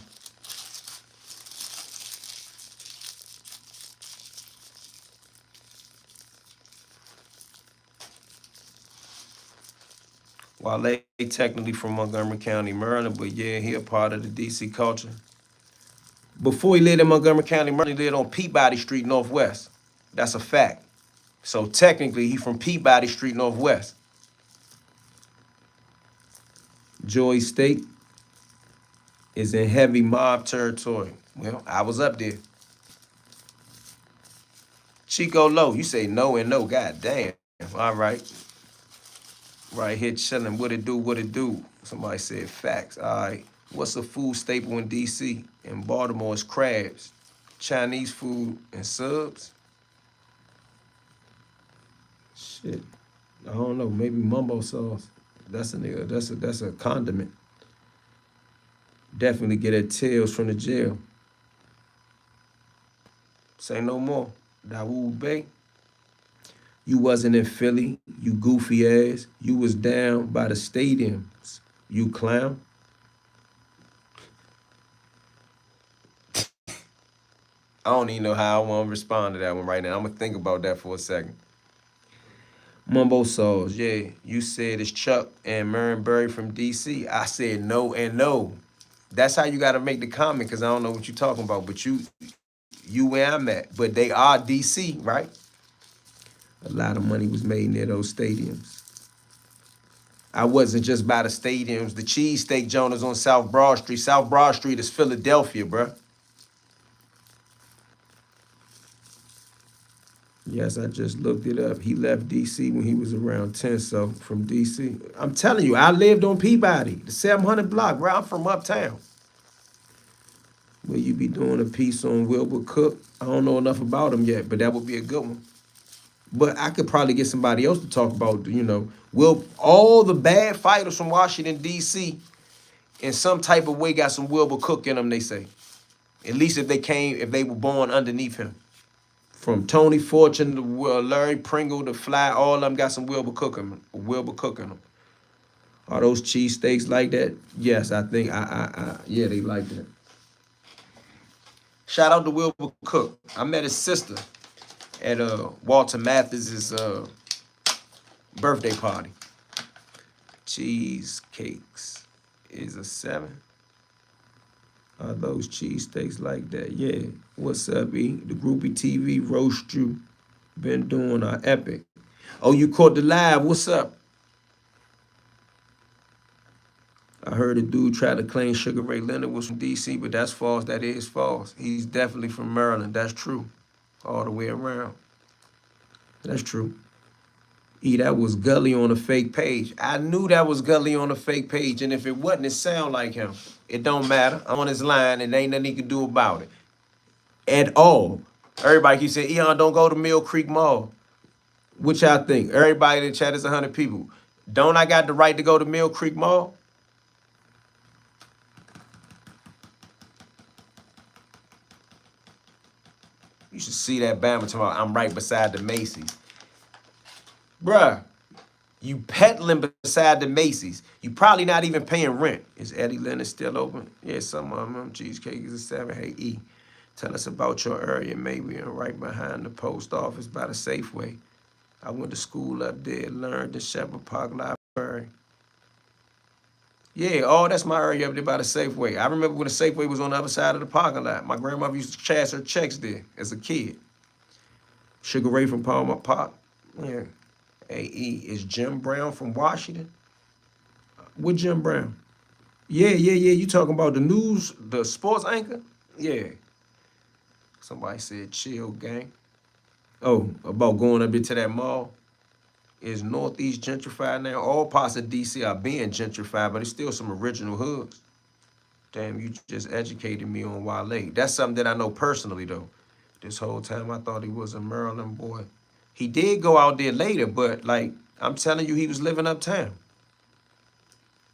Wale technically from Montgomery County, Maryland, but yeah, he a part of the DC culture. Before he lived in Montgomery County, Maryland, he lived on Peabody Street, Northwest. That's a fact. So technically, he from Peabody Street, Northwest. Joy State is in heavy mob territory. Well, I was up there.
Chico Low, you say no and no. God damn. All right. Right here chilling. What it do? What it do? Somebody said facts. All right. What's a food staple in D.C.? In Baltimore, it's crabs. Chinese food and subs. Shit. I don't know. Maybe mumbo sauce. That's a nigga. That's a condiment. Definitely get that tails from the jail. Say no more. Dawood Bay. You wasn't in Philly, you goofy ass. You was down by the stadiums, you clown. I don't even know how I want to respond to that one right now. I'm gonna think about that for a second. Mumbo Sauce, yeah. You said it's Chuck and Murray from DC. I said no and no. That's how you gotta make the comment, because I don't know what you're talking about, but you where I'm at. But they are DC, right? A lot of money was made near those stadiums. I wasn't just by the stadiums. The cheesesteak joint is on South Broad Street. South Broad Street is Philadelphia, bruh. Yes, I just looked it up. He left D.C. when he was around 10, so from D.C. I'm telling you, I lived on Peabody, the 700 block, where I'm from uptown. Will you be doing a piece on Wilbur Cook? I don't know enough about him yet, but that would be a good one. But I could probably get somebody else to talk about, Will all the bad fighters from Washington, D.C. in some type of way got some Wilbur Cook in them, they say. At least if they were born underneath him. From Tony Fortune to Larry Pringle to Fly, all of them got some Wilbur Cook in them. Are those cheesesteaks like that? Yes, I think, yeah, they like that. Shout out to Wilbur Cook. I met his sister at Walter Mathis's birthday party. Cheesecakes is a 7. Are those cheesesteaks like that? Yeah. What's up, E? The Groupie TV roast you been doing our epic. Oh, you caught the live. What's up? I heard a dude try to claim Sugar Ray Leonard was from D.C., but that's false. That is false. He's definitely from Maryland. That's true. All the way around. That's true. E, that was Gully on a fake page. I knew that was Gully on a fake page, and if it wasn't, it sound like him. It don't matter. I'm on his line, and ain't nothing he can do about it. At all. Everybody keeps saying, Eon, don't go to Mill Creek Mall. What y'all think? Everybody in the chat is 100 people. Don't I got the right to go to Mill Creek Mall? You should see that Bama tomorrow. I'm right beside the Macy's. Bruh, you peddling beside the Macy's. You probably not even paying rent. Is Eddie Leonard still open? Yeah, some of them. Cheesecake is a 7. Hey, E, tell us about your area. Maybe right behind the post office by the Safeway. I went to school up there, learned in Shepherd Park Library. Yeah, that's my area up there by the Safeway. I remember when the Safeway was on the other side of the parking lot. My grandmother used to cash her checks there as a kid. Sugar Ray from Palmer Park. Yeah. AE, is Jim Brown from Washington? What Jim Brown? Yeah. You talking about the news, the sports anchor? Yeah. Somebody said chill, gang. Oh, about going up into that mall? Is Northeast gentrified now? All parts of D.C. are being gentrified, but it's still some original hoods. Damn, you just educated me on Wale. That's something that I know personally, though. This whole time I thought he was a Maryland boy. He did go out there later, but, like, I'm telling you, he was living uptown.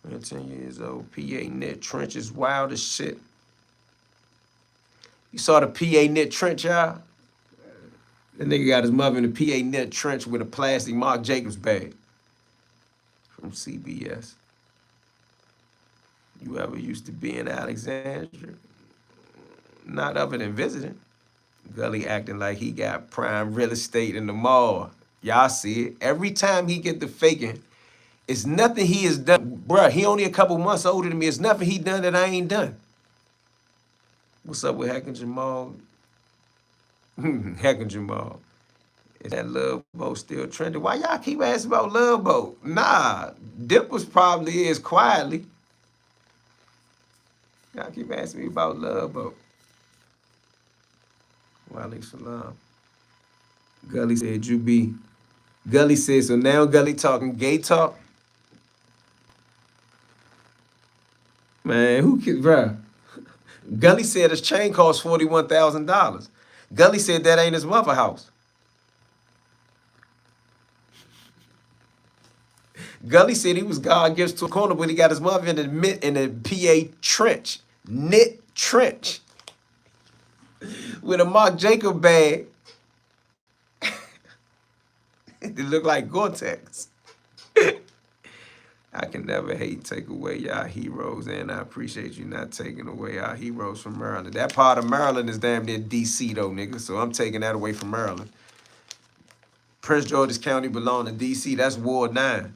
10 years old, PA knit trench is wild as shit. You saw the PA knit trench, y'all? That nigga got his mother in a PA knit trench with a plastic Marc Jacobs bag from CBS. You ever used to be in Alexandria? Not other than visiting. Gully acting like he got prime real estate in the mall. Y'all see it. Every time he get the faking, it's nothing he has done. Bruh, he only a couple months older than me. It's nothing he done that I ain't done. What's up with Hacking Jamal? Hacking Jamal. Is that Love Boat still trending? Why y'all keep asking about Love Boat? Nah, Dip was probably is quietly. Y'all keep asking me about Love Boat. Wa alaikum salam. Gully said, you be. Gully said, so now Gully talking gay talk? Man, who can, bruh? Gully said his chain cost $41,000. Gully said that ain't his mother house. Gully said he was God gives to a corner, but he got his mother in the PA trench, knit trench, with a Marc Jacob bag. It looked like Gore-Tex. I can never hate, take away y'all heroes, and I appreciate you not taking away our heroes from Maryland. That part of Maryland is damn near D.C. though, nigga, so I'm taking that away from Maryland. Prince George's County belong to D.C. That's Ward 9.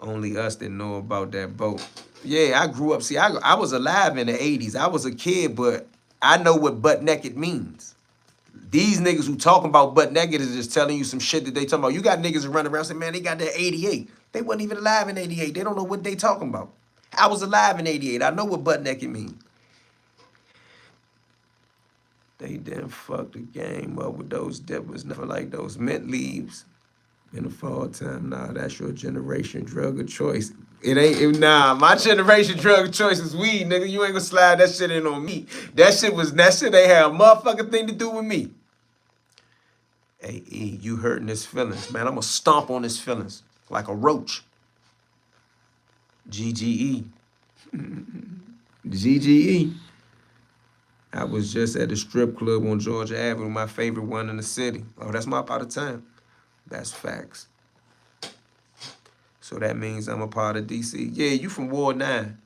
Only us that know about that boat. Yeah, I grew up. See, I was alive in the 80s. I was a kid, but I know what butt naked means. These niggas who talking about butt naked is just telling you some shit that they talking about. You got niggas who run around saying, man, they got that 88. They wasn't even alive in 88. They don't know what they talking about. I was alive in 88. I know what butt naked means. They didn't fuck the game up with those dippers. Never like those mint leaves in the fall time. Nah, that's your generation drug of choice. Nah, my generation drug of choice is weed, nigga. You ain't gonna slide that shit in on me. That shit ain't have a motherfucking thing to do with me. Hey, E, you hurting his feelings, man. I'm gonna stomp on his feelings like a roach. GGE. GGE. I was just at the strip club on Georgia Avenue, my favorite one in the city. Oh, that's my part of town. That's facts. So that means I'm a part of DC. Yeah, you from Ward 9.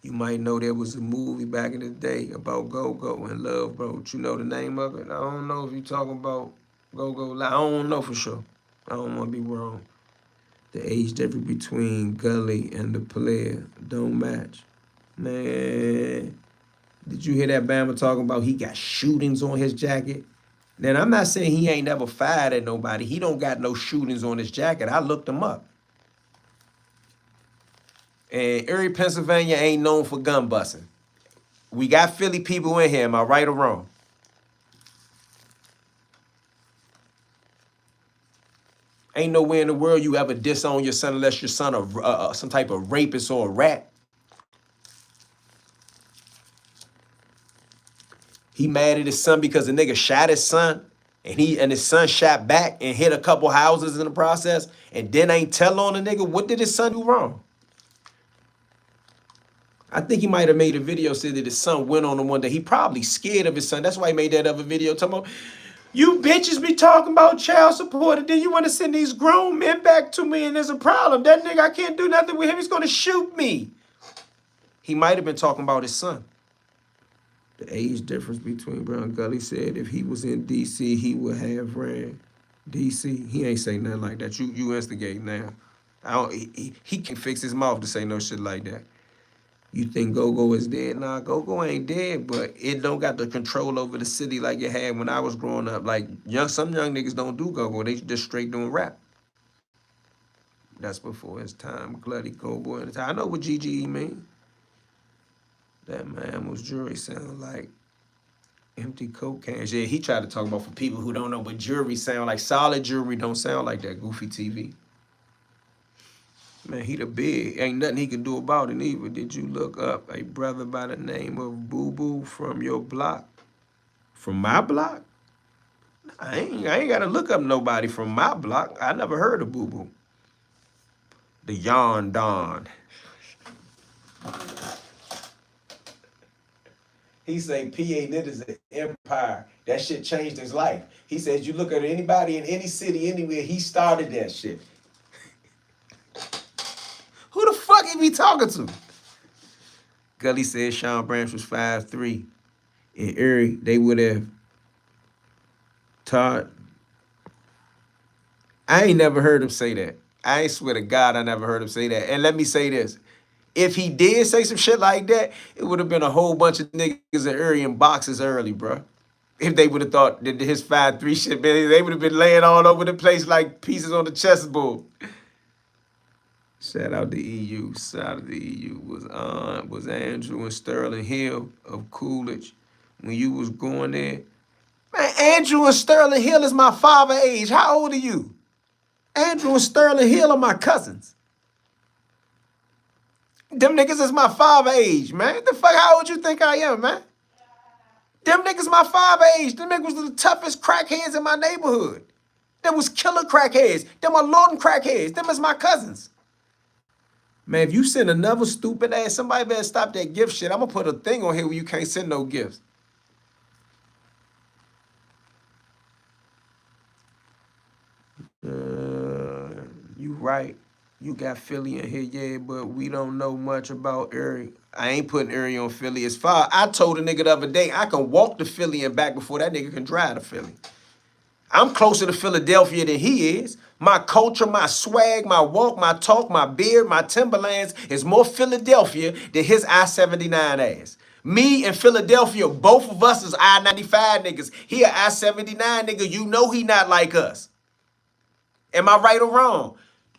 You might know there was a movie back in the day about Go-Go and Love Boat. You know the name of it? I don't know if you talking about Go-Go. I don't know for sure. I don't want to be wrong. The age difference between Gully and the player don't match. Man, did you hear that Bama talking about he got shootings on his jacket? Now, I'm not saying he ain't never fired at nobody. He don't got no shootings on his jacket. I looked him up. And Erie, Pennsylvania ain't known for gun busting. We got Philly people in here. Am I right or wrong? Ain't nowhere in the world you ever disown your son unless your son some type of rapist or a rat. He mad at his son because the nigga shot his son, and his son shot back and hit a couple houses in the process, and then ain't tell on the nigga. What did his son do wrong? I think he might have made a video said that his son went on the one day. He probably scared of his son. That's why he made that other video talking about, you bitches be talking about child support, and then you want to send these grown men back to me, and there's a problem. That nigga, I can't do nothing with him. He's going to shoot me. He might have been talking about his son. The age difference between Brown Gully said if he was in D.C., he would have ran D.C. He ain't say nothing like that. You instigate now. He can fix his mouth to say no shit like that. You think Go-Go is dead? Nah, Go-Go ain't dead, but it don't got the control over the city like it had when I was growing up. Like, some young niggas don't do Go-Go. They just straight doing rap. That's before his time. Glutty Go-Boy in the time. I know what GGE mean. That man was jury sound like empty coke cans. Yeah, he tried to talk about for people who don't know what jury sound like. Solid jury don't sound like that. Goofy TV. Man, he the big. Ain't nothing he can do about it either. Did you look up a brother by the name of Boo Boo from your block? From my block? I ain't got to look up nobody from my block. I never heard of Boo Boo. The Yarn Don. He say PA Knit is an empire. That shit changed his life. He says you look at anybody in any city, anywhere, he started that shit. Who the fuck he be talking to? Gully said Sean Branch was 5'3". In Erie, they would have taught. I ain't never heard him say that. I ain't swear to God I never heard him say that. And let me say this. If he did say some shit like that, it would have been a whole bunch of niggas in Erie in boxes early, bro. If they would have thought that his 5'3" shit, man, they would have been laying all over the place like pieces on the chessboard. Shout out to EU. Shout out to EU. Was Andrew and Sterling Hill of Coolidge. When you was going there, Man, Andrew and Sterling Hill is my father age. How old are you? Andrew and Sterling Hill are my cousins. Them niggas is my father age, man. The fuck, how old you think I am, man? Them niggas my father age. Them niggas was the toughest crackheads in my neighborhood. Them was killer crackheads. Them are Lawton crackheads. Them is my cousins. Man, if you send another stupid ass, somebody better stop that gift shit. I'm gonna put a thing on here where you can't send no gifts. You right. You got Philly in here, yeah, but we don't know much about Erie. I ain't putting Erie on Philly. As far I told a nigga the other day, I can walk to Philly and back before that nigga can drive to Philly. I'm closer to Philadelphia than he is. My culture, my swag, my walk, my talk, my beard, my Timberlands is more Philadelphia than his I-79 ass. Me and Philadelphia, both of us is I-95 niggas. He a I-79 nigga. You know he not like us. Am I right or wrong?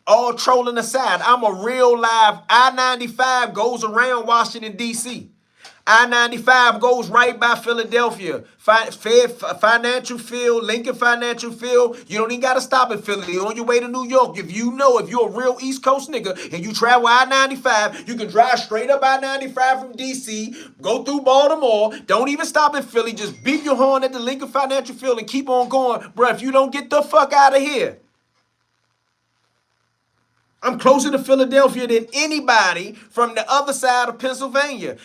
All trolling aside, I'm a real live I-95 goes around Washington, D.C. I-95 goes right by Philadelphia. Financial Field, Lincoln Financial Field. You don't even got to stop at Philly. You're on your way to New York. If you're a real East Coast nigga and you travel I-95, you can drive straight up I-95 from D.C., go through Baltimore. Don't even stop at Philly. Just beep your horn at the Lincoln Financial Field and keep on going. Bruh, if you don't get the fuck out of here. I'm closer to Philadelphia than anybody from the other side of Pennsylvania.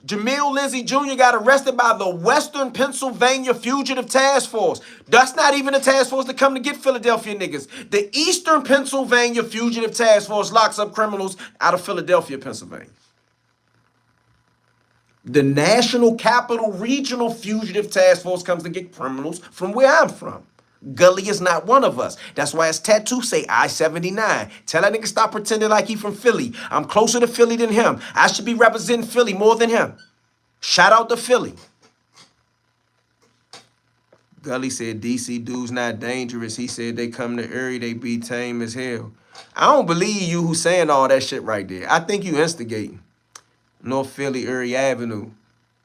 Jamil Lindsey Jr. got arrested by the Western Pennsylvania Fugitive Task Force. That's not even a task force to come to get Philadelphia niggas. The Eastern Pennsylvania Fugitive Task Force locks up criminals out of Philadelphia, Pennsylvania. The National Capital Regional Fugitive Task Force comes to get criminals from where I'm from. Gully is not one of us. That's why his tattoo say I-79. Tell that nigga stop pretending like he from Philly. I'm closer to Philly than him. I should be representing Philly more than him. Shout out to Philly. Gully said DC dudes not dangerous. He said they come to Erie, they be tame as hell. I don't believe you who saying all that shit right there. I think you instigating. North Philly, Erie Avenue.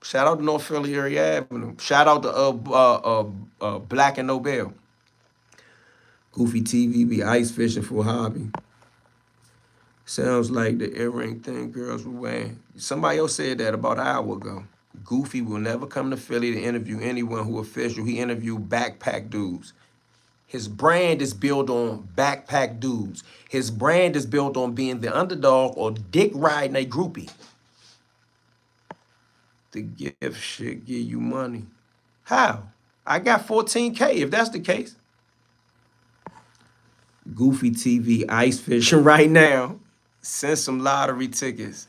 Shout out to North Philly, Erie Avenue. Shout out to Black and Nobel. Goofy TV be ice fishing for a hobby. Sounds like the earring thing girls were wearing. Somebody else said that about an hour ago. Goofy will never come to Philly to interview anyone who official. He interviewed backpack dudes. His brand is built on backpack dudes. His brand is built on being the underdog or dick riding a groupie. The gift shit give you money. How? I got 14K if that's the case. Goofy TV ice fishing right now. Send some lottery tickets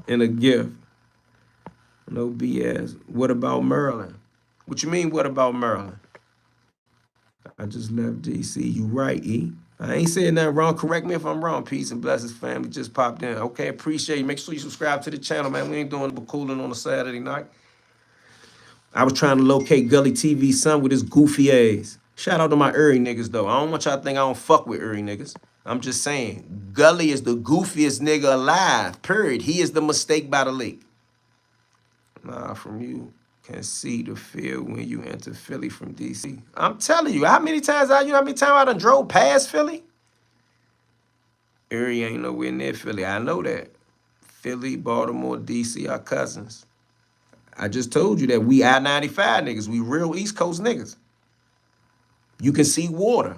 and a gift. No BS. What about Maryland? What you mean, what about Maryland? I just left DC. You right, E. I ain't saying nothing wrong. Correct me if I'm wrong. Peace and blessings, family. Just popped in. Okay, appreciate you. Make sure you subscribe to the channel, man. We ain't doing but cooling on a Saturday night. I was trying to locate Gully TV's son with his goofy ass. Shout out to my Erie niggas, though. I don't want y'all to think I don't fuck with Erie niggas. I'm just saying, Gully is the goofiest nigga alive, period. He is the mistake by the lake. Nah, from you can see the field when you enter Philly from D.C. I'm telling you, how many times I done drove past Philly? Erie ain't nowhere near Philly. I know that. Philly, Baltimore, D.C. are cousins. I just told you that we I-95 niggas. We real East Coast niggas. You can see water.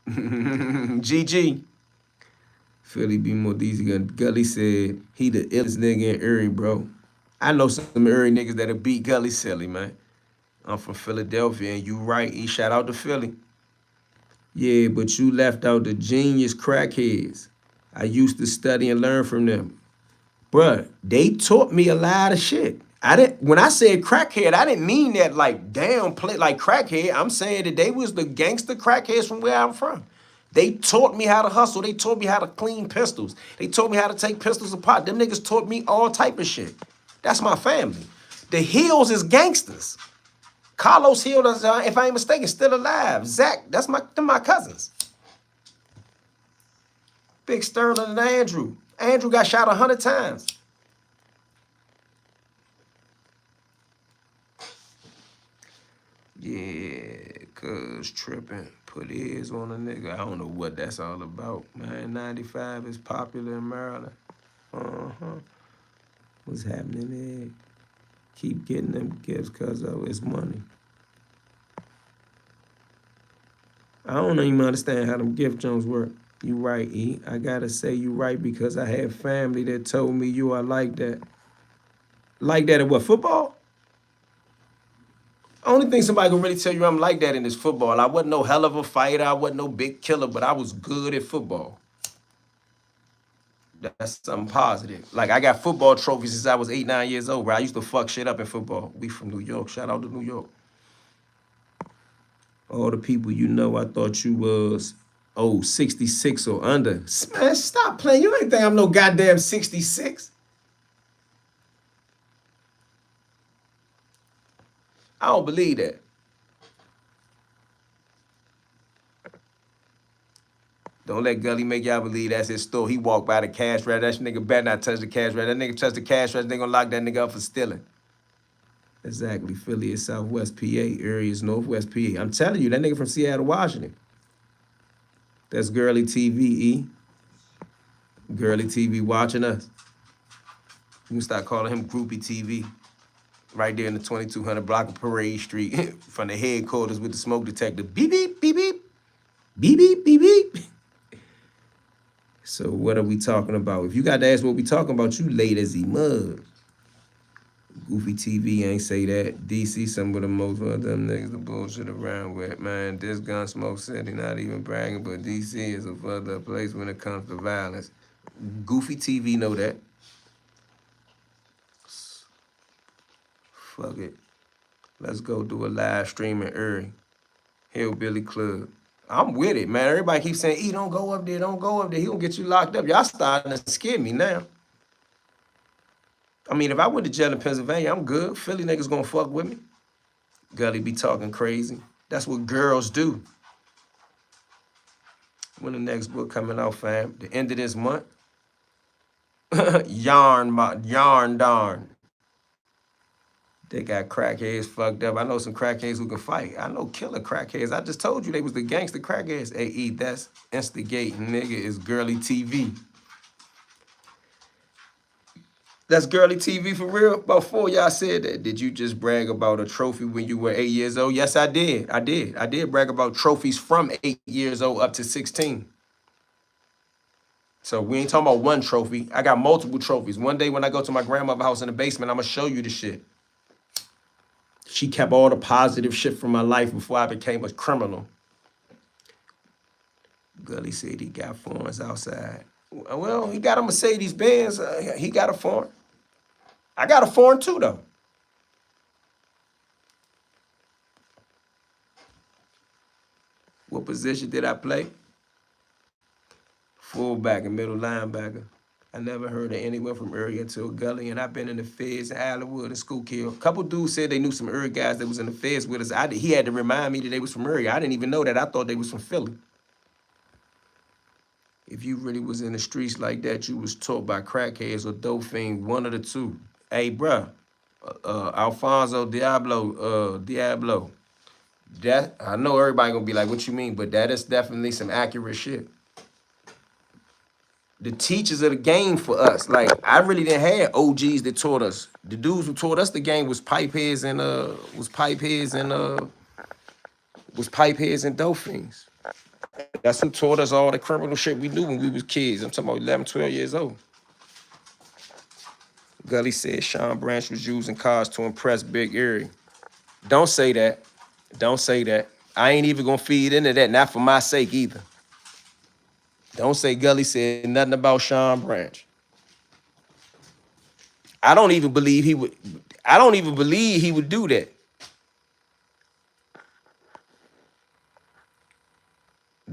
GG. Philly be more DC. Gully said he the illest nigga in Erie, bro. I know some Erie niggas that'll beat Gully silly, man. I'm from Philadelphia, and you right. He shout out to Philly. Yeah, but you left out the genius crackheads. I used to study and learn from them. Bruh, they taught me a lot of shit. When I said crackhead, I didn't mean that like downplay like crackhead. I'm saying that they was the gangster crackheads from where I'm from. They taught me how to hustle. They taught me how to clean pistols. They taught me how to take pistols apart. Them niggas taught me all type of shit. That's my family. The Hills is gangsters. Carlos Hill, if I ain't mistaken, still alive. Zach, them my cousins. Big Sterling and Andrew. Andrew got shot 100 times.
Yeah, cuz tripping. Put his on a nigga. I don't know what that's all about, man. 95 is popular in Maryland. Uh-huh. What's happening there? Keep getting them gifts cuz of it's money. I don't even understand how them gift joints work. You right, E. I gotta say you right because I had family that told me you are like that. Like that at what, football? Only thing somebody can really tell you I'm like that in is football. I wasn't no hell of a fighter. I wasn't no big killer, but I was good at football. That's something positive. Like I got football trophies since I was 8, 9 years old, bro. I used to fuck shit up in football. We from New York. Shout out to New York. All the people you know, I thought you was 66 or under. Man, stop playing. You ain't think I'm no goddamn 66. I don't believe that. Don't let Gully make y'all believe that's his store. He walked by the cash register. That nigga better not touch the cash register. That nigga touch the cash register, they gonna lock that nigga up for stealing. Exactly. Philly is Southwest PA. Erie is Northwest PA. I'm telling you, that nigga from Seattle, Washington. That's Girly TV, E. Girly TV watching us. You can start calling him Groupie TV. Right there in the 2200 block of Parade Street from the headquarters with the smoke detector. Beep, beep, beep, beep. Beep, beep, beep, beep. So what are we talking about? If you got to ask what we talking about, you late as he mud. Goofy TV ain't say that. DC, some of the most of them niggas to bullshit around with. Man, this Gunsmoke City, not even bragging, but DC is a fucked up place when it comes to violence. Goofy TV know that. Fuck it. Let's go do a live stream in Erie. Hillbilly Club. I'm with it, man. Everybody keeps saying, E, don't go up there, don't go up there. He gonna get you locked up. Y'all starting to scare me now. I mean, if I went to jail in Pennsylvania, I'm good. Philly niggas gonna fuck with me. Gully be talking crazy. That's what girls do. When the next book coming out, fam? The end of this month? Yarn darn. They got crackheads fucked up. I know some crackheads who can fight. I know killer crackheads. I just told you they was the gangster crackheads. AE, that's instigating, nigga, is Girly TV. That's Girly TV for real? About 4 y'all said that. Did you just brag about a trophy when you were 8 years old? Yes, I did. I did brag about trophies from 8 years old up to 16. So we ain't talking about one trophy. I got multiple trophies. One day when I go to my grandmother's house in the basement, I'm gonna show you the shit. She kept all the positive shit from my life before I became a criminal. Gully said he got foreigns outside. Well, he got a Mercedes-Benz. He got a foreign. I got a foreign too, though. What position did I play? Fullback and middle linebacker. I never heard of anyone from Erie until Gully, and I've been in the feds in Hollywood and Schuylkill. A couple dudes said they knew some Erie guys that was in the feds with us. He had to remind me that they was from Erie. I didn't even know that. I thought they was from Philly. If you really was in the streets like that, you was taught by crackheads or dope fiend, one of the two. Hey, bruh, Alfonso Diablo. That, I know everybody gonna be like, what you mean? But that is definitely some accurate shit. The teachers of the game for us. Like, I really didn't have OGs that taught us. The dudes who taught us the game was pipeheads and dope fiends. That's who taught us all the criminal shit we knew when we was kids. I'm talking about 11, 12 years old. Gully said Sean Branch was using cars to impress Big Erie. Don't say that. Don't say that. I ain't even gonna feed into that, not for my sake either. Don't say Gully said nothing about Sean Branch. I don't even believe he would do that.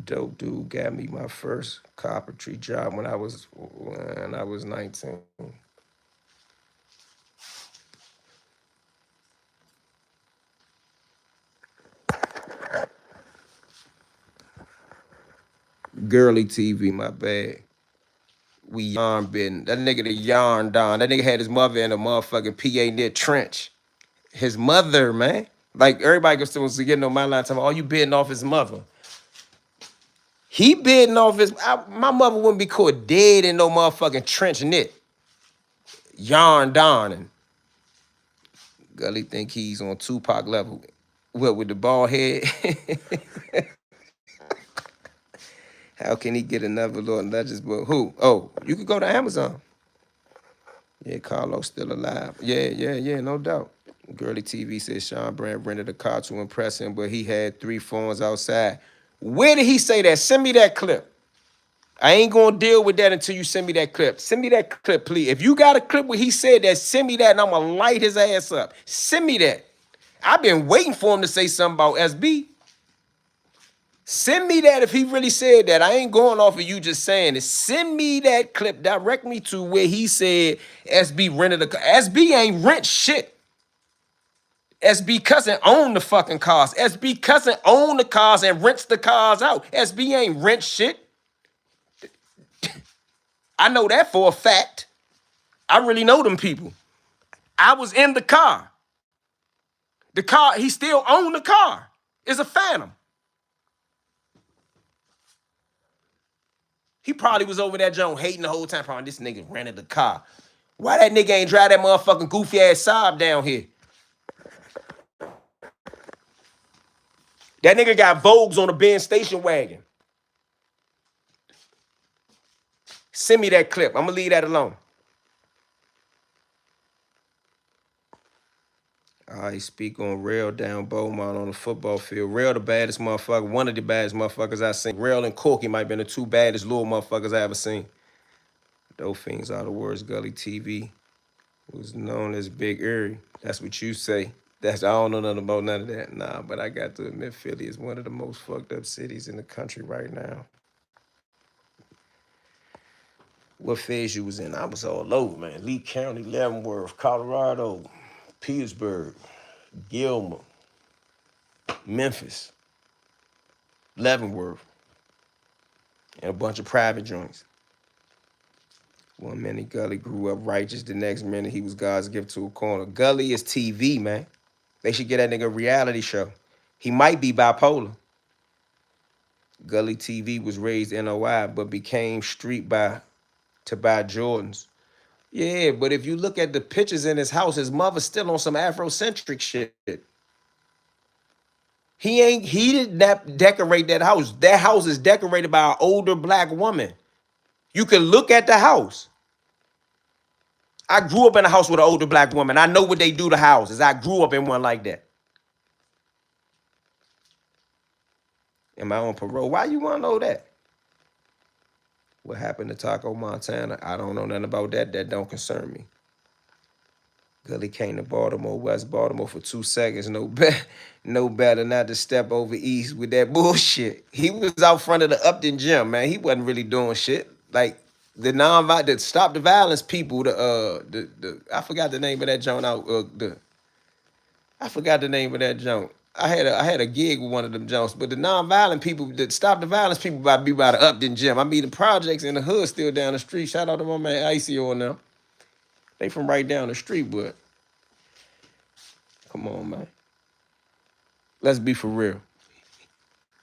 Dope dude got me my first carpentry job when I was 19. Girly TV, my bad. We yarn bidding. That nigga the yarn don. That nigga had his mother in a motherfucking PA near Trench. His mother, man. Like everybody was getting on my line talking, oh, you bidding off his mother. He bidding off my mother wouldn't be caught dead in no motherfucking trench knit. Yarn darning. Gully think he's on Tupac level. What, with the bald head? How can he get another Lord and Legends book? Who? Oh, you could go to Amazon. Yeah, Carlos still alive. Yeah, no doubt. Girly TV says Sean Brand rented a car to impress him, but he had 3 phones outside. Where did he say that? Send me that clip. I ain't gonna deal with that until you send me that clip. Send me that clip, please. If you got a clip where he said that, send me that and I'm gonna light his ass up. Send me that. I've been waiting for him to say something about SB. Send me that if he really said that. I ain't going off of you just saying it. Send me that clip. Direct me to where he said SB rented a car. SB ain't rent shit. SB cousin own the fucking cars. SB cousin own the cars and rents the cars out. SB ain't rent shit. I know that for a fact. I really know them people. I was in the car. The car, he still owned the car. It's a Phantom. He probably was over that joint hating the whole time. Probably this nigga rented the car. Why that nigga ain't drive that motherfucking goofy ass Saab down here? That nigga got Vogues on a Benz station wagon. Send me that clip. I'm gonna leave that alone. I speak on Rail down Beaumont on the football field. Rail the baddest motherfucker, one of the baddest motherfuckers I seen. Rail and Corky might have been the 2 baddest little motherfuckers I ever seen. Those things are the words. Gully TV was known as Big Erie. That's what you say. I don't know nothing about none of that. Nah, but I got to admit, Philly is one of the most fucked up cities in the country right now. What phase you was in? I was all over, man. Lee County, Leavenworth, Colorado, Petersburg, Gilmer, Memphis, Leavenworth, and a bunch of private joints. One minute Gully grew up righteous, the next minute he was God's gift to a corner. Gully is TV, man. They should get that nigga a reality show. He might be bipolar. Gully TV was raised NOI, but became street to buy Jordans. Yeah, but if you look at the pictures in his house, his mother's still on some Afrocentric shit. He didn't decorate that house. That house is decorated by an older black woman. You can look at the house. I grew up in a house with an older black woman. I know what they do to houses. I grew up in one like that. Am I on parole? Why you want to know that? What happened to Taco Montana? I don't know nothing about that. That don't concern me. Gully came to Baltimore, West Baltimore for 2 seconds. No better not to step over east with that bullshit. He was out front of the Upton gym, man. He wasn't really doing shit. Like the stop the violence people. I forgot the name of that joint out. I forgot the name of that joint. I had a gig with one of them Jones, but the non-violent people that stop the violence people be by the Upton gym. I mean the projects in the hood still down the street. Shout out to my man Icy on them. They from right down the street, but come on, man. Let's be for real.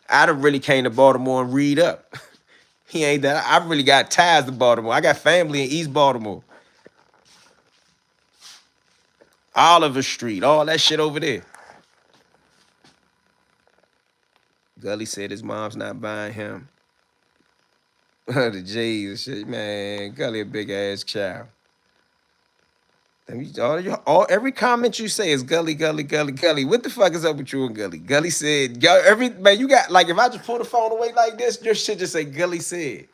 I done really came to Baltimore and read up. He ain't that. I really got ties to Baltimore. I got family in East Baltimore. Oliver Street, all that shit over there. Gully said his mom's not buying him the J's and shit. Man, Gully a big ass child. Every comment you say is Gully, Gully, Gully, Gully. What the fuck is up with you and Gully? Gully said, man, you got, like, if I just pull the phone away like this, your shit just say Gully said.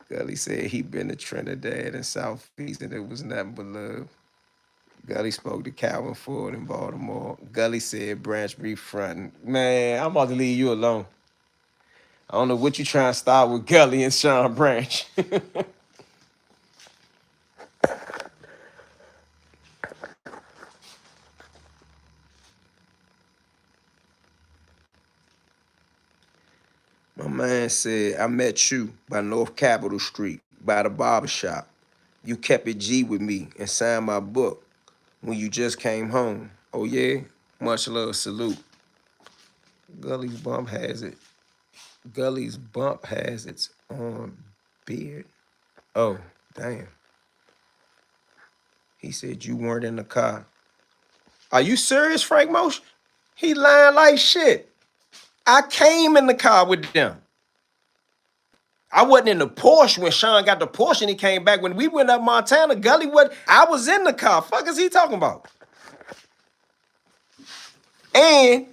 Gully said he been to Trinidad and Southeast and it was nothing but love. Gully spoke to Calvin Ford in Baltimore. Gully said Branch be fronting. Man, I'm about to leave you alone. I don't know what you trying to start with Gully and Sean Branch. My man said, I met you by North Capitol Street, by the barbershop. You kept it G with me and signed my book when you just came home. Oh yeah, much love, salute. Gully's bump has it. Gully's bump has its own beard. Oh, damn. He said you weren't in the car. Are you serious, Frank Motion? He lying like shit. I came in the car with them. I wasn't in the Porsche when Sean got the Porsche and he came back. When we went up Montana, Gully, I was in the car. Fuck is he talking about? And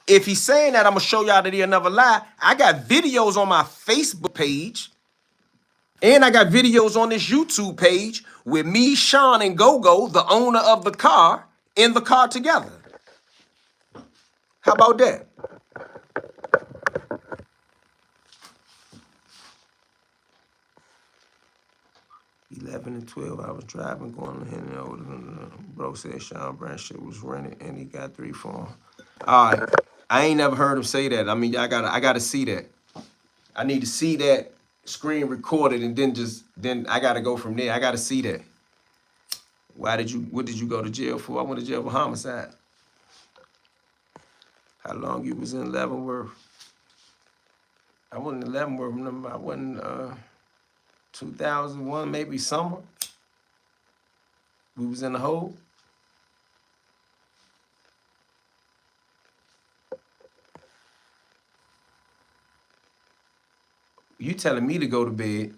if he's saying that, I'm gonna show y'all that he another lie. I got videos on my Facebook page, and I got videos on this YouTube page with me, Sean, and Gogo, the owner of the car, in the car together. How about that? 11 and 12, I was driving, going to him, bro said Sean Brand shit was rented, and he got 3 for him. All right, I ain't never heard him say that. I mean, I gotta see that. I need to see that screen recorded, and then I gotta go from there. I gotta see that. What did you go to jail for? I went to jail for homicide. How long you was in Leavenworth? I wasn't in Leavenworth, I wasn't 2001, maybe summer. We was in the hole. You telling me to go to bed.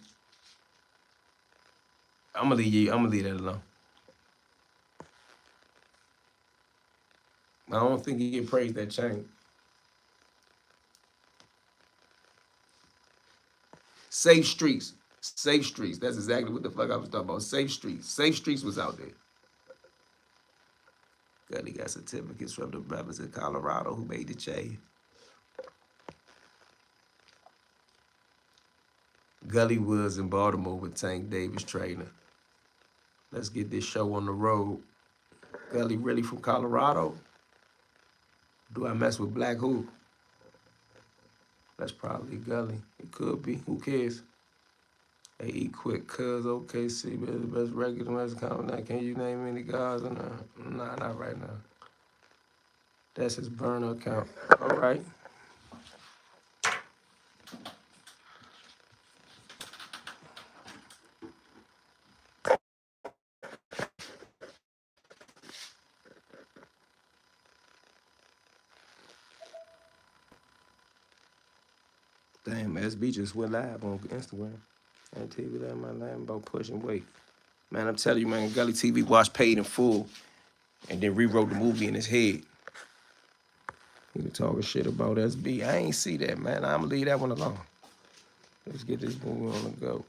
I'm gonna leave that alone. I don't think he get praised that chain. Safe streets. Safe streets. That's exactly what the fuck I was talking about. Safe streets. Safe streets was out there. Gully got certificates from the brothers in Colorado who made the chain. Gully was in Baltimore with Tank Davis trainer. Let's get this show on the road. Gully really from Colorado? Do I mess with Black who? That's probably Gully. It could be. Who cares? Hey, eat quick, cuz OKC, the best record in West County. Now, can you name any guys? Nah, not right now. That's his burner account. All right. Damn, SB just went live on Instagram. I tell you that my name about pushing weight. Man, I'm telling you, man, Gully TV watched Paid in Full and then rewrote the movie in his head. He was talking shit about SB. I ain't see that, man. I'm gonna leave that one alone. Let's get this movie on the go.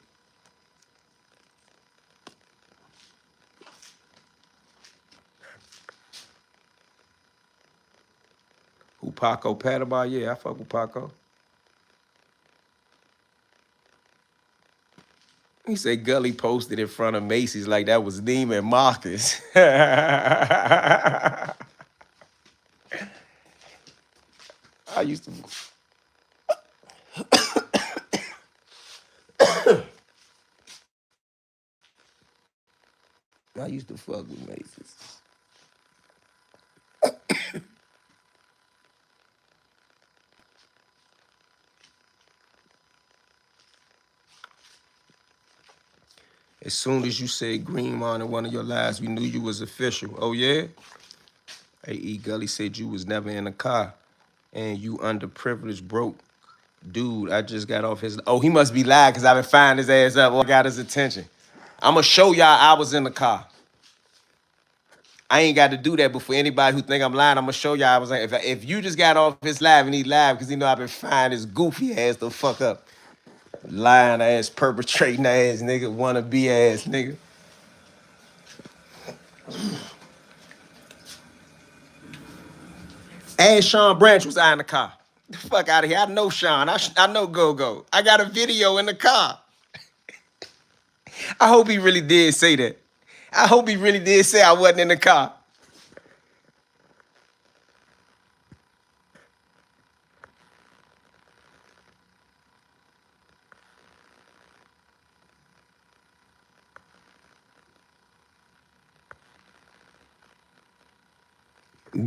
Who Paco Patabar? Yeah, I fuck with Paco. He said Gully posted in front of Macy's like that was Neiman Marcus. I used to. I used to fuck with Macy's. As soon as you said Greenmont in one of your lives, we knew you was official. Oh yeah? Hey, E. Gully said you was never in a car and you underprivileged broke. Dude, I just got off his. Oh, he must be lying because I've been finding his ass up. I got his attention. I'm going to show y'all I was in the car. I ain't got to do that, but for anybody who think I'm lying, I'm going to show y'all I was like, if you just got off his live and he live because he know I've been finding his goofy ass the fuck up. Lying ass, perpetrating ass nigga, wannabe ass nigga. And Sean Branch was out in the car. The fuck out of here. I know Sean. I know Go-Go. I got a video in the car. I hope he really did say that. I hope he really did say I wasn't in the car.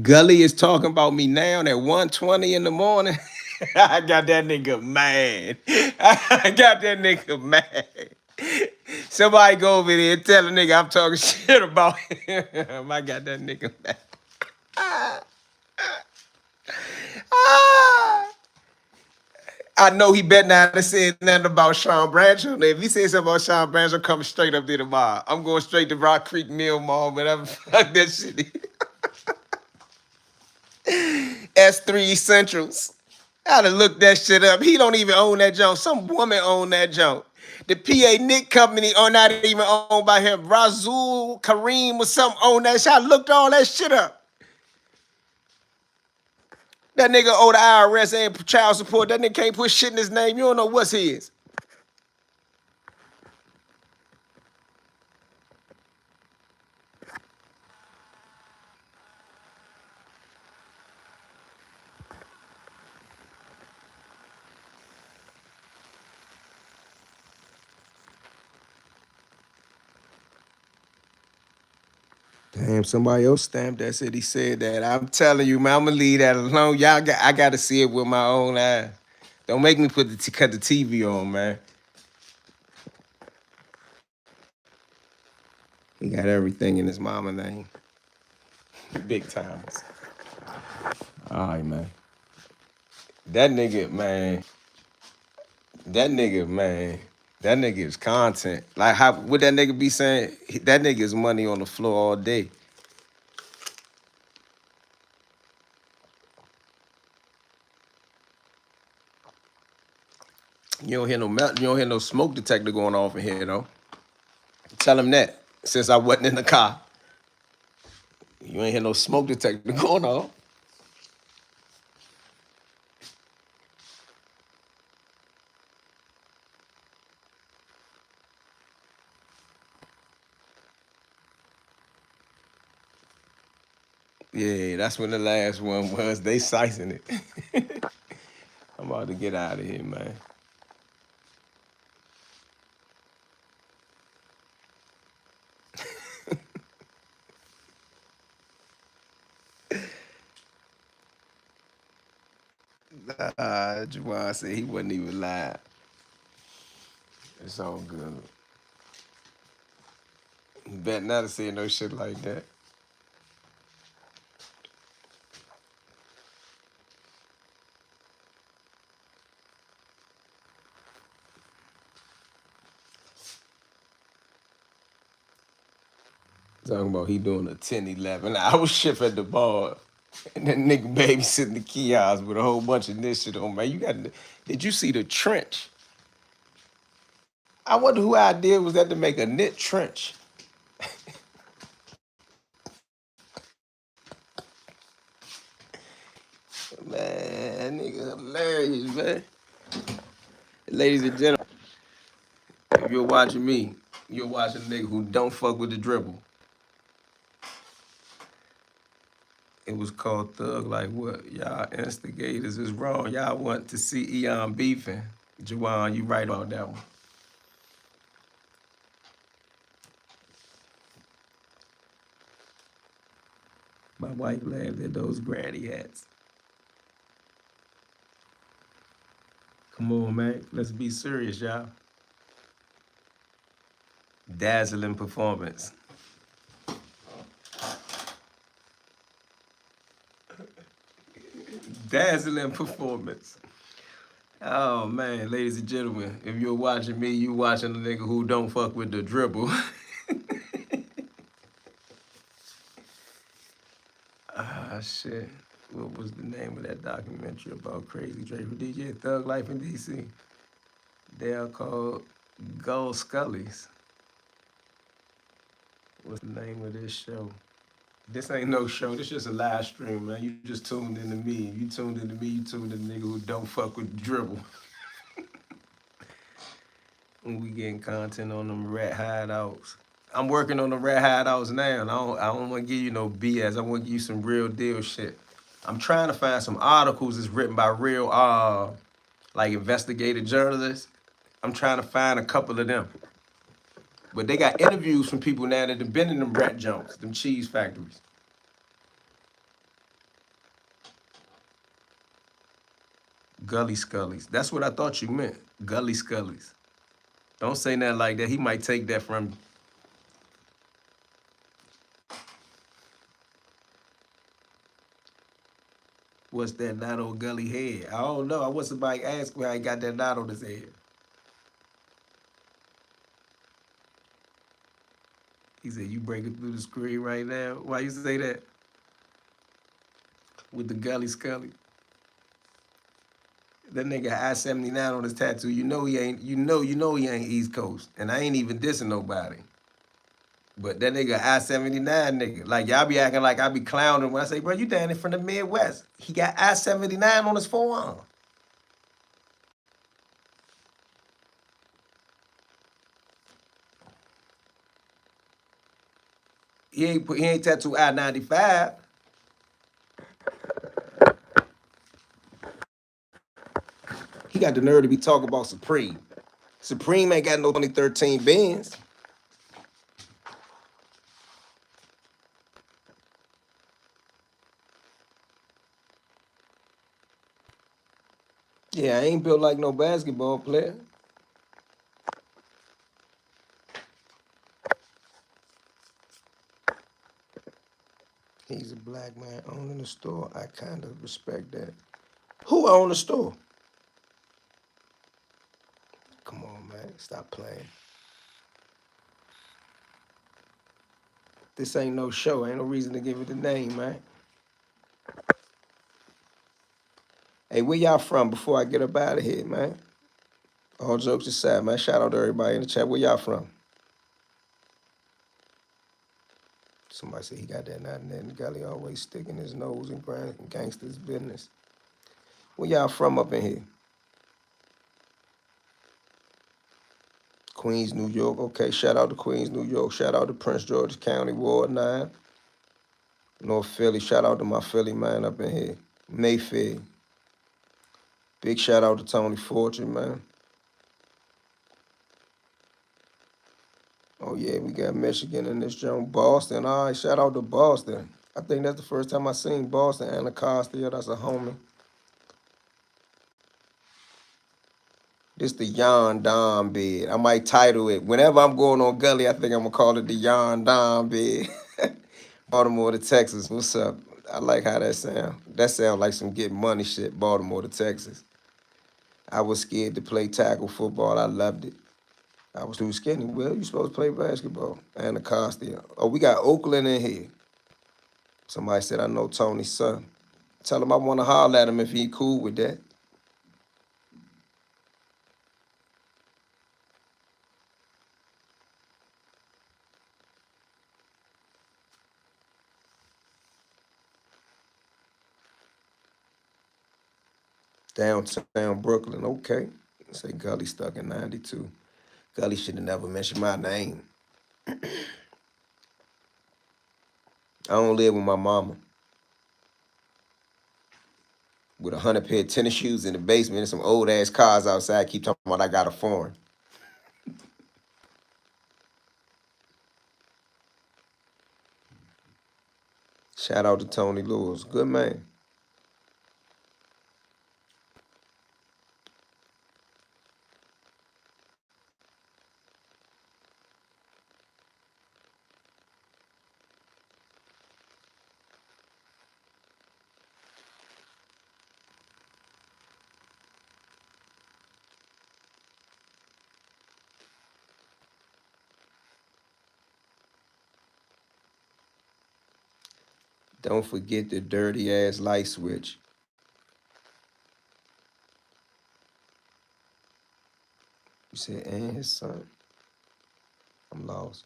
Gully is talking about me now at 1:20 in the morning. I got that nigga mad. I got that nigga mad. Somebody go over there and tell a nigga I'm talking shit about him. I got that nigga mad. Ah. I know he better not have said nothing about Sean Bradshaw. If he said something about Sean Bradshaw, I'm coming straight up there tomorrow. I'm going straight to Rock Creek Mill Mall, whatever. Fuck that shit. S3 Essentials. I done looked that shit up. He don't even own that junk. Some woman own that junk. The PA Nick company are not even owned by him. Razul Kareem or something own that shit. I looked all that shit up. That nigga owe the IRS and child support. That nigga can't put shit in his name. You don't know what's his. Damn, somebody else stamped that said he said that. I'm telling you, man, I'm gonna leave that alone. I gotta see it with my own eyes. Don't make me cut the TV on, man. He got everything in his mama name. Big timers. All right, man. That nigga, man. That nigga, man. That nigga is content. Like how would that nigga be saying? That nigga is money on the floor all day. You don't hear you don't hear no smoke detector going off in here though. Tell him that. Since I wasn't in the car. You ain't hear no smoke detector going off. Yeah, that's when the last one was. They sicing it. I'm about to get out of here, man. Juwan said he wasn't even live. It's all good. He better not have said no shit like that. Talking about he doing a 10, 11 hour shift at the bar. And that nigga babysitting the kiosk with a whole bunch of this shit on, man. Did you see the trench? I wonder who idea was that to make a knit trench. Man, nigga hilarious, man. Ladies and gentlemen, if you're watching me, you're watching a nigga who don't fuck with the dribble. It was called Thug Like What? Y'all instigators is wrong. Y'all want to see Eon beefing. Juwan, you right about that one. My wife laughed at those granny hats. Come on, man. Let's be serious, y'all. Dazzling performance. Dazzling performance. Oh man, ladies and gentlemen, if you're watching me, you watching a nigga who don't fuck with the dribble. Ah shit. What was the name of that documentary about Crazy Drake for DJ Thug Life in DC? They are called Gold Scullies. What's the name of this show? This ain't no show. This just a live stream, man. You just tuned into me. You tuned into me. You tuned into the nigga who don't fuck with the dribble. And we getting content on them rat hideouts. I'm working on the rat hideouts now. And I don't want to give you no BS. I want to give you some real deal shit. I'm trying to find some articles that's written by real, like investigative journalists. I'm trying to find a couple of them. But they got interviews from people now that have been in them rat jumps, them cheese factories.
Gully Scullies. That's what I thought you meant. Gully Scullies. Don't say nothing like that. He might take that from you. What's that knot on Gully head? I don't know. I want somebody to ask me how he got that knot on his head. He said, you breaking through the screen right now? Why you say that? With the Gully Scully. That nigga I-79 on his tattoo. You know he ain't, you know he ain't East Coast. And I ain't even dissing nobody. But that nigga I-79 nigga. Like y'all be acting like I be clowning when I say, bro, you down there from the Midwest. He got I-79 on his forearm. He ain't tattooed I-95. He got the nerve to be talking about Supreme. Supreme ain't got no 2013 Benz. Yeah, I ain't built like no basketball player. He's a black man owning the store. I kind of respect that. Who own the store? Come on, man. Stop playing. This ain't no show. Ain't no reason to give it a name, man. Hey, where y'all from before I get up out of here, man? All jokes aside, man. Shout out to everybody in the chat. Where y'all from? Somebody said he got that nothing in the gully, always sticking his nose in gangsters' business. Where y'all from up in here? Queens, New York. Okay, shout out to Queens, New York. Shout out to Prince George's County, Ward 9. North Philly. Shout out to my Philly man up in here. Mayfair. Big shout out to Tony Fortune, man. Oh, yeah, we got Michigan in this joint. Boston. All right, shout out to Boston. I think that's the first time I seen Boston. Anacostia, that's a homie. This the Yon Don bed. I might title it. Whenever I'm going on Gully, I think I'm going to call it the Yon Don bed. Baltimore to Texas. What's up? I like how that sound. That sound like some get money shit, Baltimore to Texas. I was scared to play tackle football. I loved it. I was too skinny. Well, you supposed to play basketball. Anacostia. Oh, we got Oakland in here. Somebody said, I know Tony's son. Tell him I want to holler at him if he cool with that. Downtown Brooklyn, okay. Say Gully stuck in 92. Gully should have never mentioned my name. I don't live with my mama. With 100 pair of tennis shoes in the basement and some old ass cars outside, keep talking about I got a foreign. Shout out to Tony Lewis. Good man. Don't forget the dirty ass light switch. You said, and his son. I'm lost.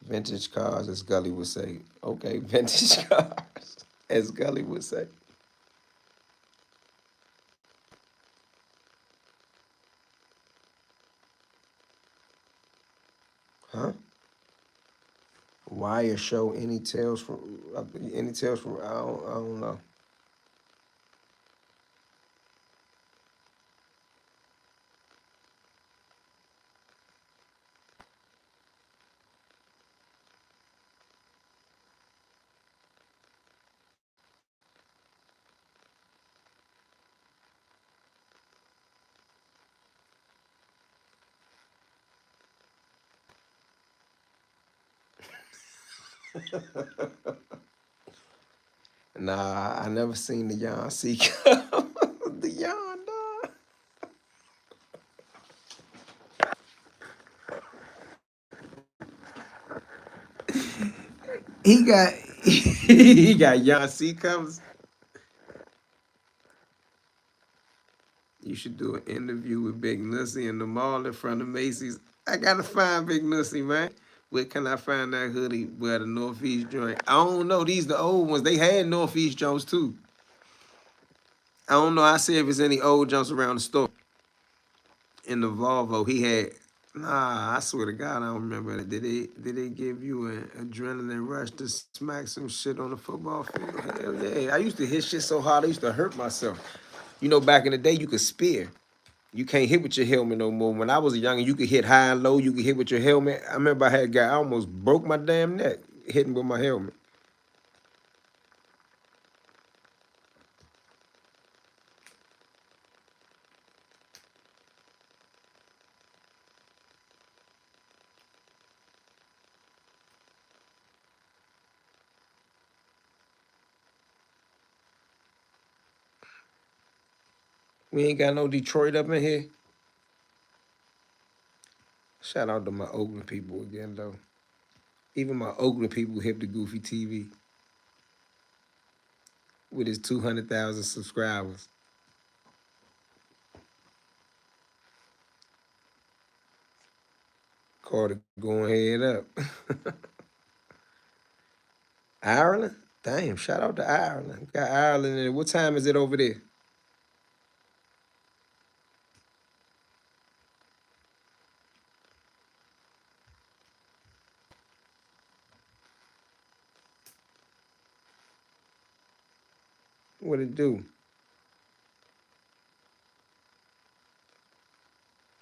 Vintage cars, as Gully would say. Okay, vintage cars, as Gully would say. Huh? Wire show any tales from I don't know.
Nah, I never seen the Yon C Cup. The Yon, dog. He got he got Yon C Cups. You should do an interview with Big Nussy in the mall in front of Macy's. I gotta find Big Nussy, man. Where can I find that hoodie? Where the Northeast joint? I don't know. These the old ones. They had Northeast joints too. I don't know. I see if there's any old jumps around the store. In the Volvo, he had. Nah, I swear to God, I don't remember that. Did they give you an adrenaline rush to smack some shit on the football field? Hell yeah! I used to hit shit so hard I used to hurt myself. You know, back in the day, you could spear. You can't hit with your helmet no more. When I was younger, you could hit high and low. You could hit with your helmet. I remember I had a guy I almost broke my damn neck hitting with my helmet. We ain't got no Detroit up in here. Shout out to my Oakland people again, though. Even my Oakland people hip to Goofy TV with his 200,000 subscribers. Carter going head up. Ireland? Damn, shout out to Ireland. Got Ireland in it. What time is it over there? What it do?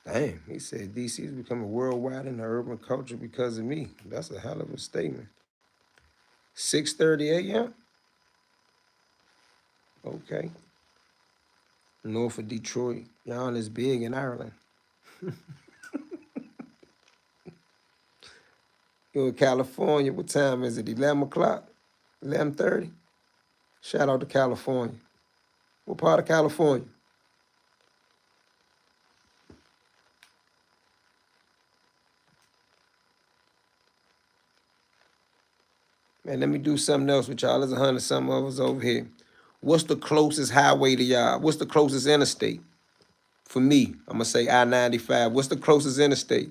Damn, he said DC's becoming worldwide in the urban culture because of me. That's a hell of a statement. 6:30 a.m. Okay. North of Detroit. Y'all is big in Ireland. You in California, what time is it? 11 o'clock? 11:30? Shout out to California. What part of California? Man, let me do something else with y'all. There's 100 some of us over here. What's the closest highway to y'all? What's the closest interstate? For me, I'm gonna say I-95. What's the closest interstate?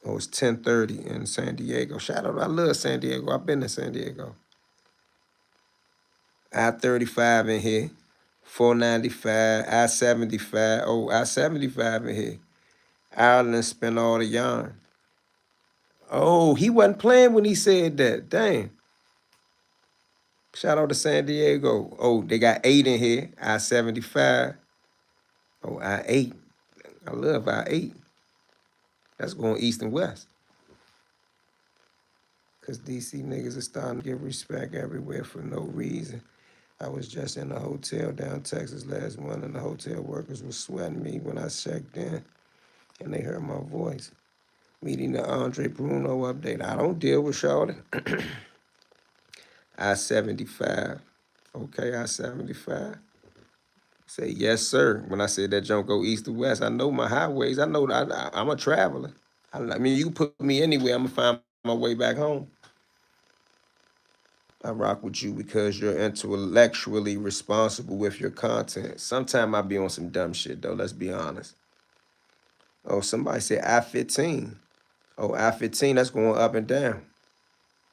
Oh, it's 10:30 in San Diego. Shout out, I love San Diego. I've been to San Diego. I-35 in here. 495, I-75. Oh, I-75 in here. Ireland spent all the yarn. Oh, he wasn't playing when he said that. Dang. Shout out to San Diego. Oh, they got 8 in here. I-75. Oh, I-8. I love I-8. That's going east and west. Because DC niggas are starting to give respect everywhere for no reason. I was just in a hotel down Texas last month, and the hotel workers were sweating me when I checked in, and they heard my voice. Meeting the Andre Bruno update. I don't deal with Charlotte. I-75. Okay, I-75. Say yes, sir. When I said that junk go east to west, I know my highways. I know I'm a traveler. I mean, you put me anywhere, I'm gonna find my way back home. I rock with you because you're intellectually responsible with your content. Sometimes I be on some dumb shit though. Let's be honest. Oh, somebody said I-15. Oh, I-15. That's going up and down.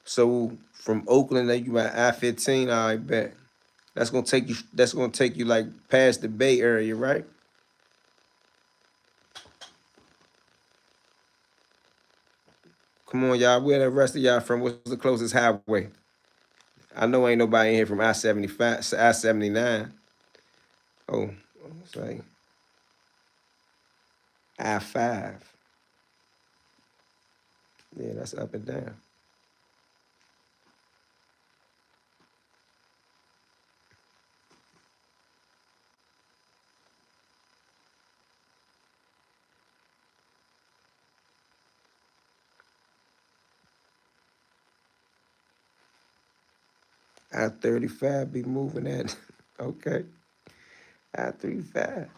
So from Oakland, that you at I-15. I bet that's gonna take you. That's gonna take you like past the Bay Area, right? Come on, y'all. Where the rest of y'all from? What's the closest highway? I know ain't nobody in here from I-75, I-79. Oh, it's like I-5. Yeah, that's up and down. I-35 be moving at, okay. I-35.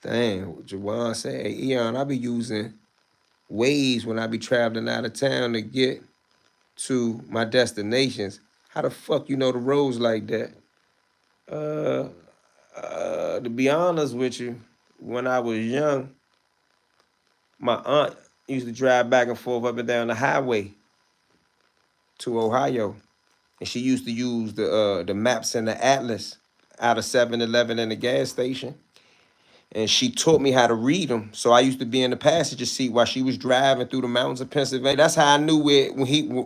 Dang, Jawan said, hey, Eon, I be using Waze when I be traveling out of town to get to my destinations. How the fuck you know the roads like that? Uh, to be honest with you, when I was young, my aunt used to drive back and forth up and down the highway to Ohio, and she used to use the maps and the atlas out of 7-Eleven and the gas station. And she taught me how to read them. So I used to be in the passenger seat while she was driving through the mountains of Pennsylvania. That's how I knew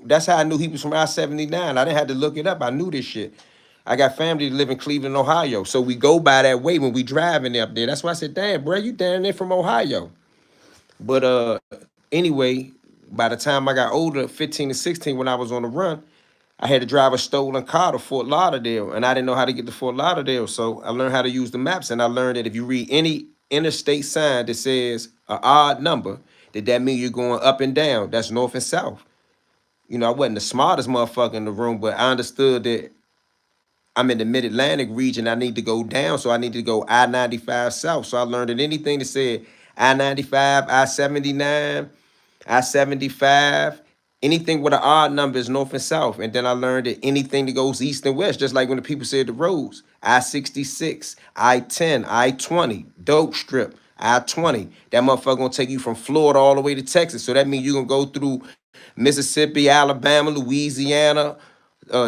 That's how I knew he was from I-79. I didn't have to look it up. I knew this shit. I got family that live in Cleveland, Ohio. So we go by that way when we driving up there. That's why I said, damn, bro, you down there from Ohio. But anyway, by the time I got older, 15 to 16, when I was on the run, I had to drive a stolen car to Fort Lauderdale, and I didn't know how to get to Fort Lauderdale. So I learned how to use the maps, and I learned that if you read any interstate sign that says an odd number, that means you're going up and down. That's north and south. You know, I wasn't the smartest motherfucker in the room, but I understood that I'm in the Mid-Atlantic region. I need to go down, so I need to go I-95 south. So I learned that anything that said I-95, I-79, I-75, anything with an odd number is north and south. And then I learned that anything that goes east and west, just like when the people said the roads, I-66, I-10, I-20, dope strip, I-20. That motherfucker gonna take you from Florida all the way to Texas. So that means you're gonna go through Mississippi, Alabama, Louisiana,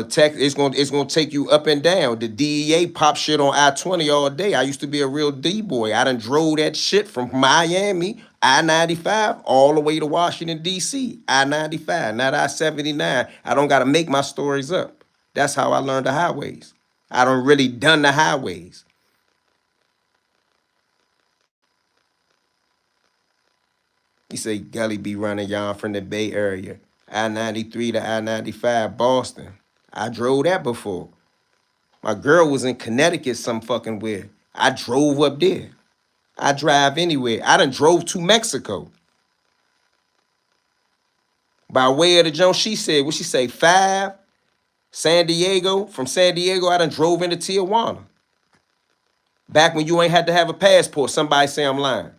Texas. It's gonna take you up and down. The DEA pop shit on I-20 all day. I used to be a real D-boy. I done drove that shit from Miami, I-95, all the way to Washington, D.C., I-95, not I-79. I don't gotta make my stories up. That's how I learned the highways. I don't really done the highways. You say Gully be running y'all from the Bay Area. I-93 to I-95 Boston. I drove that before. My girl was in Connecticut some fucking where. I drove up there. I drive anywhere. I done drove to Mexico. By way of the Jones, she said, what she say, 5, San Diego. From San Diego, I done drove into Tijuana. Back when you ain't had to have a passport. Somebody say I'm lying.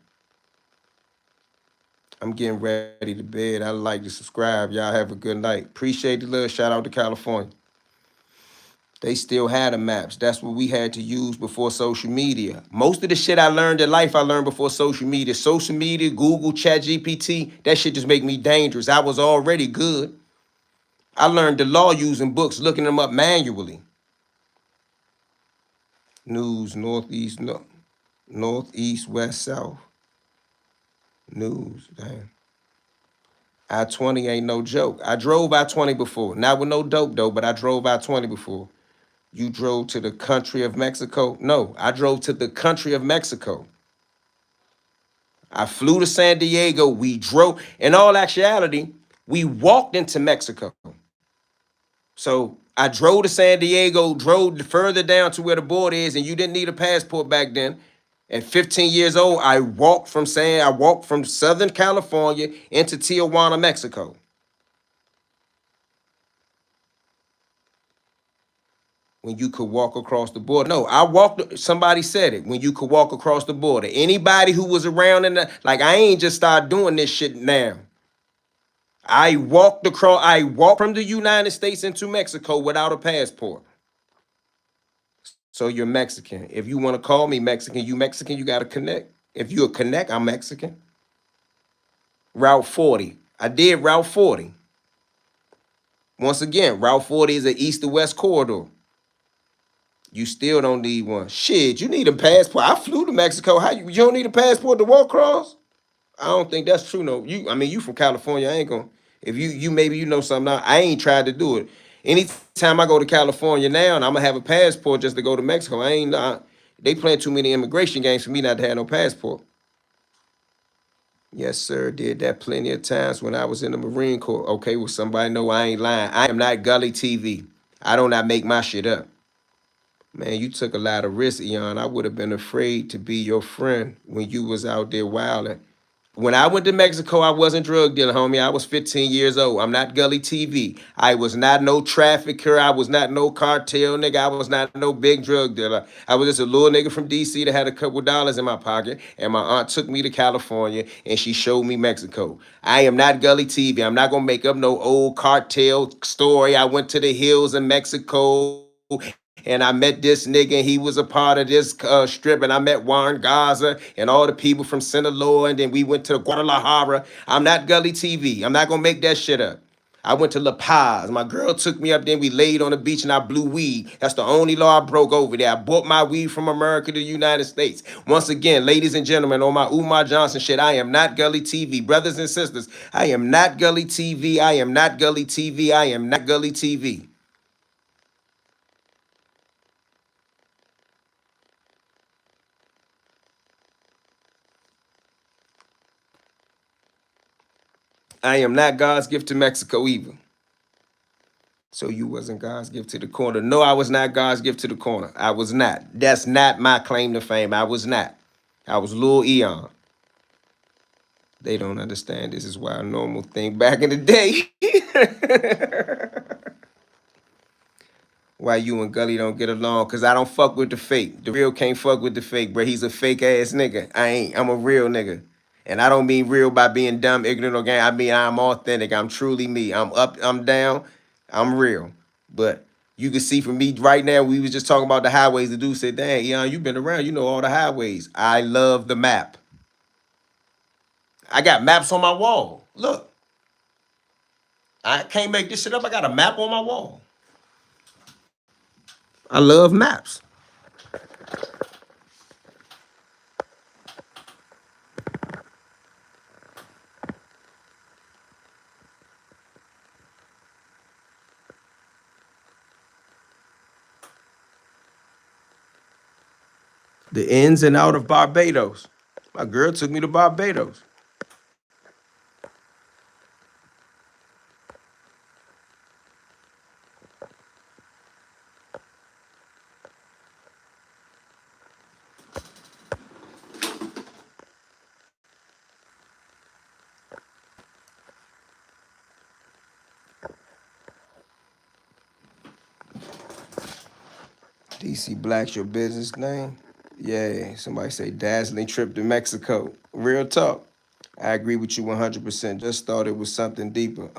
I'm getting ready to bed. I'd like to subscribe. Y'all have a good night. Appreciate the love. Shout out to California. They still had the maps. That's what we had to use before social media. Most of the shit I learned in life, I learned before social media. Social media, Google, ChatGPT, that shit just make me dangerous. I was already good. I learned the law using books, looking them up manually. News, northeast, no, northeast, west, south. News, damn. I-20 ain't no joke. I drove I-20 before. Not with no dope though, but I drove I-20 before. You drove to the country of Mexico? No, I drove to the country of Mexico. I flew to San Diego. We drove. In all actuality, we walked into Mexico. So I drove to San Diego, drove further down to where the border is, and you didn't need a passport back then. At 15 years old, I walked from Southern California into Tijuana, Mexico. When you could walk across the border. No, I walked, somebody said it, when you could walk across the border. Anybody who was around like I ain't just started doing this shit now. I walked from the United States into Mexico without a passport. So you're Mexican. If you want to call me Mexican, you got to connect. If you're a connect, I'm Mexican. Route 40. I did Route 40. Once again, Route 40 is an east to west corridor. You still don't need one. Shit, you need a passport. I flew to Mexico. How you don't need a passport to walk across? I don't think that's true. No, you from California. I ain't gonna. If you maybe you know something now. I ain't tried to do it. Anytime I go to California now, and I'm gonna have a passport just to go to Mexico. I ain't. They playing too many immigration games for me not to have no passport. Yes, sir. Did that plenty of times when I was in the Marine Corps. Okay, well, somebody know I ain't lying. I am not Gully TV. I do not make my shit up. Man, you took a lot of risks, Eon. I would have been afraid to be your friend when you was out there wilding. When I went to Mexico, I wasn't drug dealing, homie. I was 15 years old. I'm not Gully TV. I was not no trafficker. I was not no cartel nigga. I was not no big drug dealer. I was just a little nigga from DC that had a couple dollars in my pocket. And my aunt took me to California and she showed me Mexico. I am not Gully TV. I'm not gonna make up no old cartel story. I went to the hills in Mexico and I met this nigga, and he was a part of this strip, and I met Warren Gaza and all the people from Sinaloa, and then we went to Guadalajara. I'm not Gully TV. I'm not gonna make that shit up. I went to La Paz. My girl took me up there. We laid on the beach and I blew weed. That's the only law I broke over there. I bought my weed from America to the United States. Once again, ladies and gentlemen, on my Umar Johnson shit, I am not Gully TV. Brothers and sisters, I am not Gully TV. I am not Gully TV. I am not Gully TV. I am not God's gift to Mexico either. So you wasn't God's gift to the corner. No, I was not God's gift to the corner. I was not. That's not my claim to fame. I was not. I was Lil Eon. They don't understand this is why a normal thing back in the day. Why you and Gully don't get along? Cause I don't fuck with the fake. The real can't fuck with the fake, bro. He's a fake ass nigga. I ain't. I'm a real nigga. And I don't mean real by being dumb, ignorant, or gay. I mean I'm authentic. I'm truly me. I'm up, I'm down, I'm real. But you can see from me right now, we was just talking about the highways. The dude said, dang, Eon, you been around, you know all the highways. I love the map. I got maps on my wall. Look, I can't make this shit up. I got a map on my wall. I love maps. The ins and out of Barbados. My girl took me to Barbados. DC Black's your business name? Yeah, somebody say dazzling trip to Mexico. Real talk. I agree with you 100%. Just thought it was something deeper.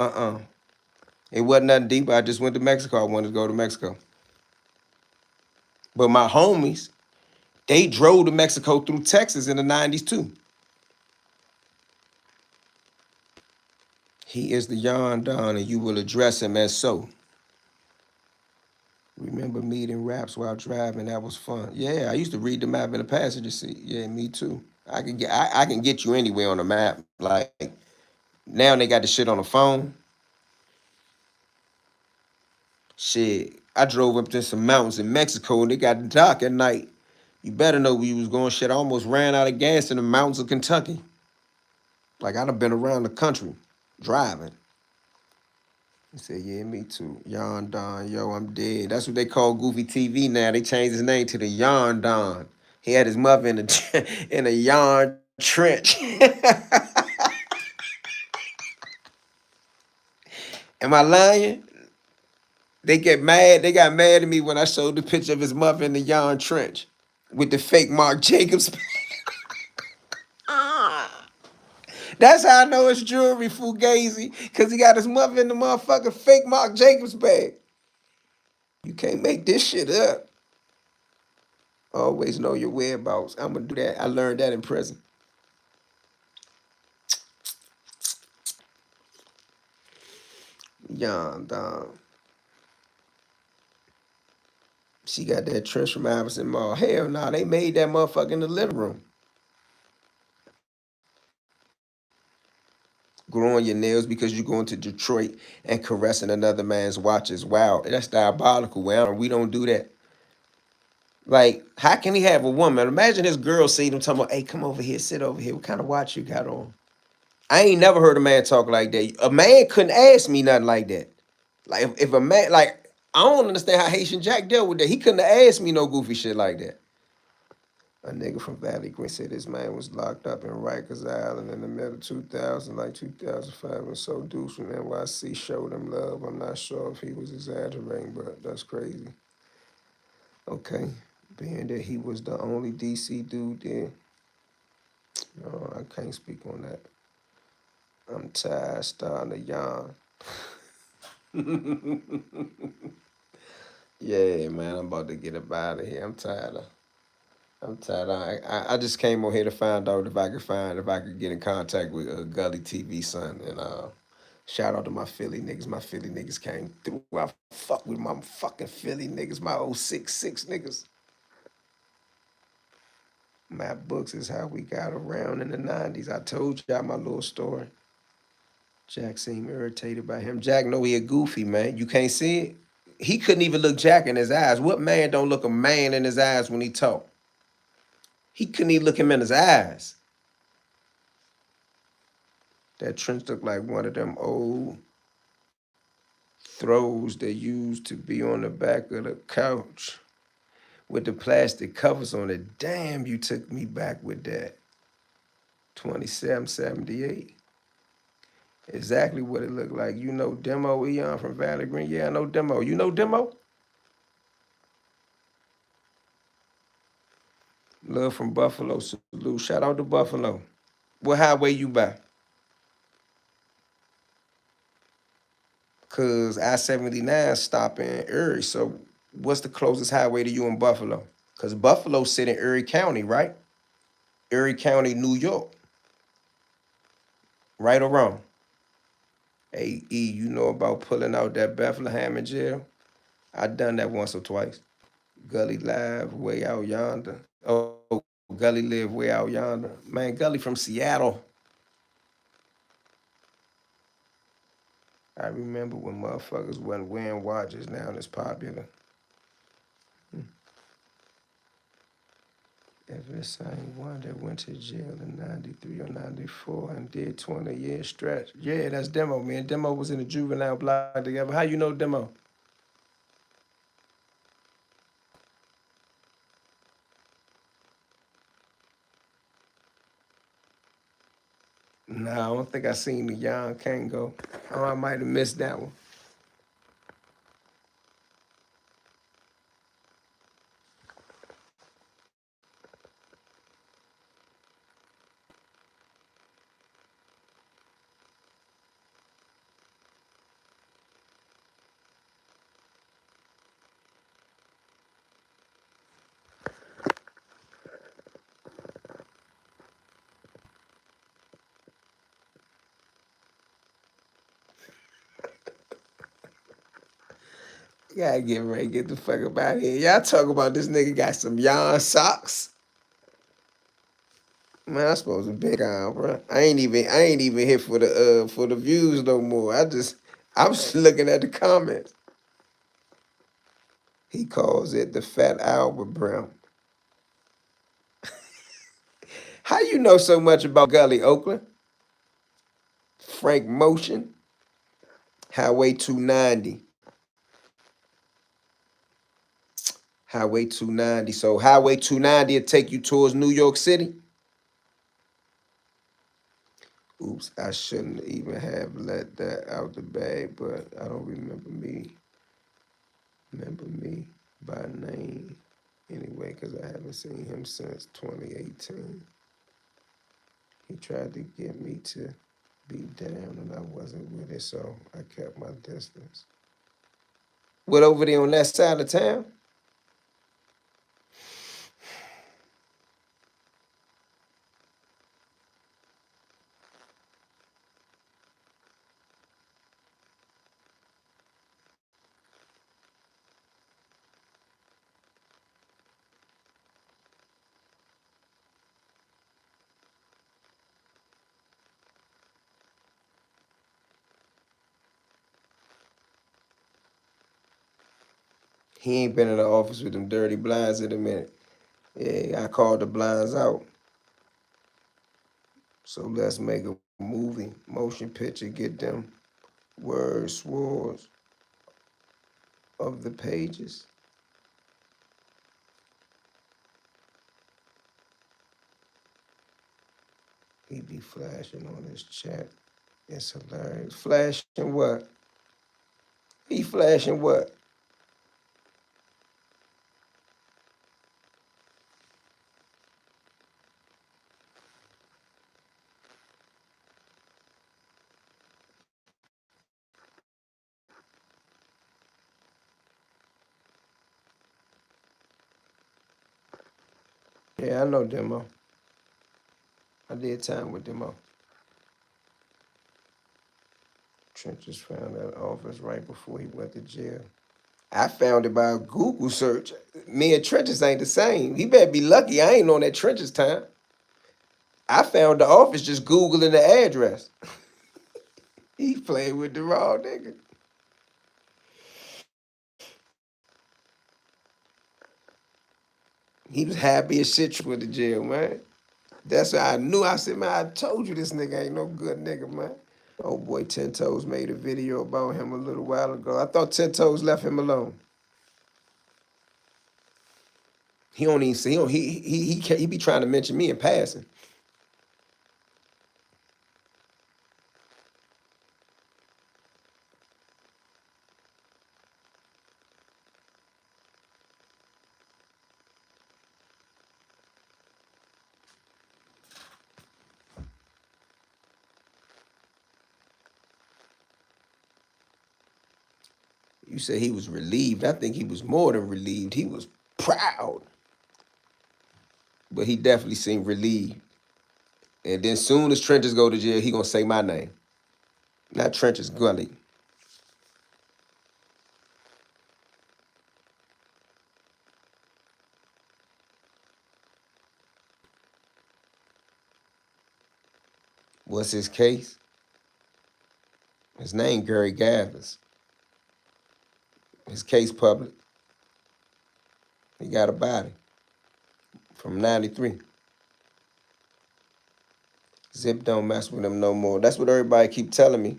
It wasn't nothing deeper. I just went to Mexico. I wanted to go to Mexico. But my homies, they drove to Mexico through Texas in the 90s too. He is the Yon Don, and you will address him as so. Remember meeting raps while driving? That was fun. Yeah, I used to read the map in the passenger seat. Yeah, me too. I can get you anywhere on the map. Like now they got the shit on the phone. Shit, I drove up to some mountains in Mexico and they got dark at night. You better know where you was going. Shit, I almost ran out of gas in the mountains of Kentucky. Like I done been around the country driving. He said, yeah, me too. Yon Don, yo, I'm dead. That's what they call Goofy TV now. They changed his name to the Yon Don. He had his mother in a in a yarn trench. Am I lying? They get mad. They got mad at me when I showed the picture of his mother in the yarn trench with the fake Marc Jacobs. That's how I know it's jewelry, Fugazi, because he got his mother in the motherfucking fake Marc Jacobs bag. You can't make this shit up. Always know your whereabouts. I'm gonna do that. I learned that in prison. Young Dom. She got that trench from Iverson Mall. Hell no, they made that motherfucker in the living room. Growing your nails because you're going to Detroit and caressing another man's watches. Wow, that's diabolical. Well, we don't do that. Like, how can he have a woman? Imagine his girl see him talking about, hey, come over here, sit over here. What kind of watch you got on? I ain't never heard a man talk like that. A man couldn't ask me nothing like that. Like, if a man, like, I don't understand how Haitian Jack dealt with that. He couldn't have asked me no goofy shit like that. A nigga from Valley Green said this man was locked up in Rikers Island in the middle of 2000, like 2005, and so dudes from NYC showed him love. I'm not sure if he was exaggerating, but that's crazy. Okay, being that he was the only DC dude there, no, I can't speak on that. I'm tired, starting to yawn. Yeah, man, I'm about to get up out of here. I'm tired. I just came on here to find out if I could get in contact with Gully TV son, and shout out to my Philly niggas. My Philly niggas came through. I fuck with my fucking Philly niggas. My 066 niggas. Map books is how we got around in the 90s. I told y'all my little story. Jack seemed irritated by him. Jack know he a goofy, man. You can't see it. He couldn't even look Jack in his eyes. What man don't look a man in his eyes when he talk? He couldn't even look him in his eyes. That trench looked like one of them old throws they used to be on the back of the couch with the plastic covers on it. Damn, you took me back with that. 2778. Exactly what it looked like. You know Demo Eon from Valley Green? Yeah, I know Demo. You know Demo? Love from Buffalo. Salute. Shout out to Buffalo. What highway you by? Cause I-79 stop in Erie. So what's the closest highway to you in Buffalo? Cause Buffalo sit in Erie County, right? Erie County, New York. Right or wrong? Hey, E, you know about pulling out that Bethlehem in jail? I done that once or twice. Gully live way out yonder. Oh, Gully live way out yonder. Man, Gully from Seattle. I remember when motherfuckers wasn't wearing watches. Now it's popular. If it's same one that went to jail in 93 or 94 and did 20-year stretch. Yeah, that's Demo, man. Demo was in the juvenile block together. How you know Demo? Nah, I don't think I seen the Young Kango. Oh, I might have missed that one. Gotta get ready, get the fuck up out of here. Y'all talk about this nigga got some yarn socks. Man, I supposed to be on, bro. I ain't even here for the views no more. I'm just looking at the comments. He calls it the Fat Albert Brown. How you know so much about Gully, Oakland? Frank Motion, Highway 290. Highway 290. So Highway 290 will take you towards New York City. Oops, I shouldn't even have let that out the bag, but I don't remember me. Remember me by name anyway, because I haven't seen him since 2018. He tried to get me to be down and I wasn't with it, so I kept my distance. What, over there on that side of town? He ain't been in the office with them dirty blinds in a minute. Yeah, I called the blinds out. So let's make a movie, motion picture, get them words, swords. of the pages. He be flashing on his chat. It's hilarious. Flashing what? He flashing what? Yeah, I know Demo. I did time with Demo. Trenches found that office right before he went to jail. I found it by a Google search. Me and Trenches ain't the same. He better be lucky I ain't on that Trenches time. I found the office just Googling the address. He played with the raw nigga. He was happy as shit with the jail, man. That's why I knew. I said, man, I told you this nigga ain't no good nigga, man. Old boy Ten Toes made a video about him a little while ago. I thought Ten Toes left him alone. He don't even see. He be trying to mention me in passing. You say he was relieved. I think he was more than relieved. He was proud. But he definitely seemed relieved. And then soon as Trenches go to jail, he gonna say my name. Not Trenches, Gully. What's his case? His name Gary Gathers. His case public. He got a body from 93. Zip don't mess with him no more. That's what everybody keep telling me.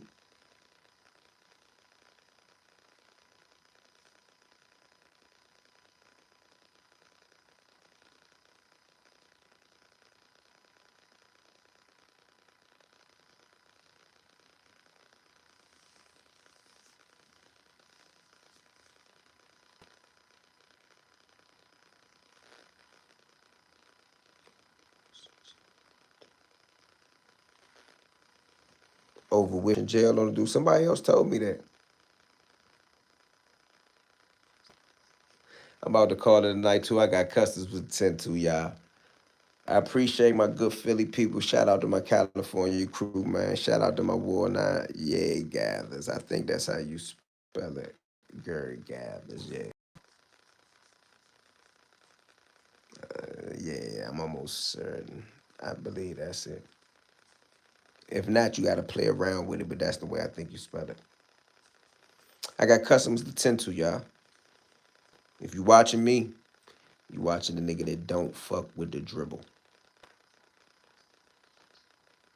Over with in jail on the do. Somebody else told me that. I'm about to call it a night too. I got customs with 10-2, y'all. I appreciate my good Philly people. Shout out to my California crew, man. Shout out to my War 9. Yeah, Gathers. I think that's how you spell it. Gary Gathers, yeah. Yeah, I'm almost certain. I believe that's it. If not, you got to play around with it, but that's the way I think you spell it. I got customs to 10-2, y'all. If you watching me, you watching the nigga that don't fuck with the dribble.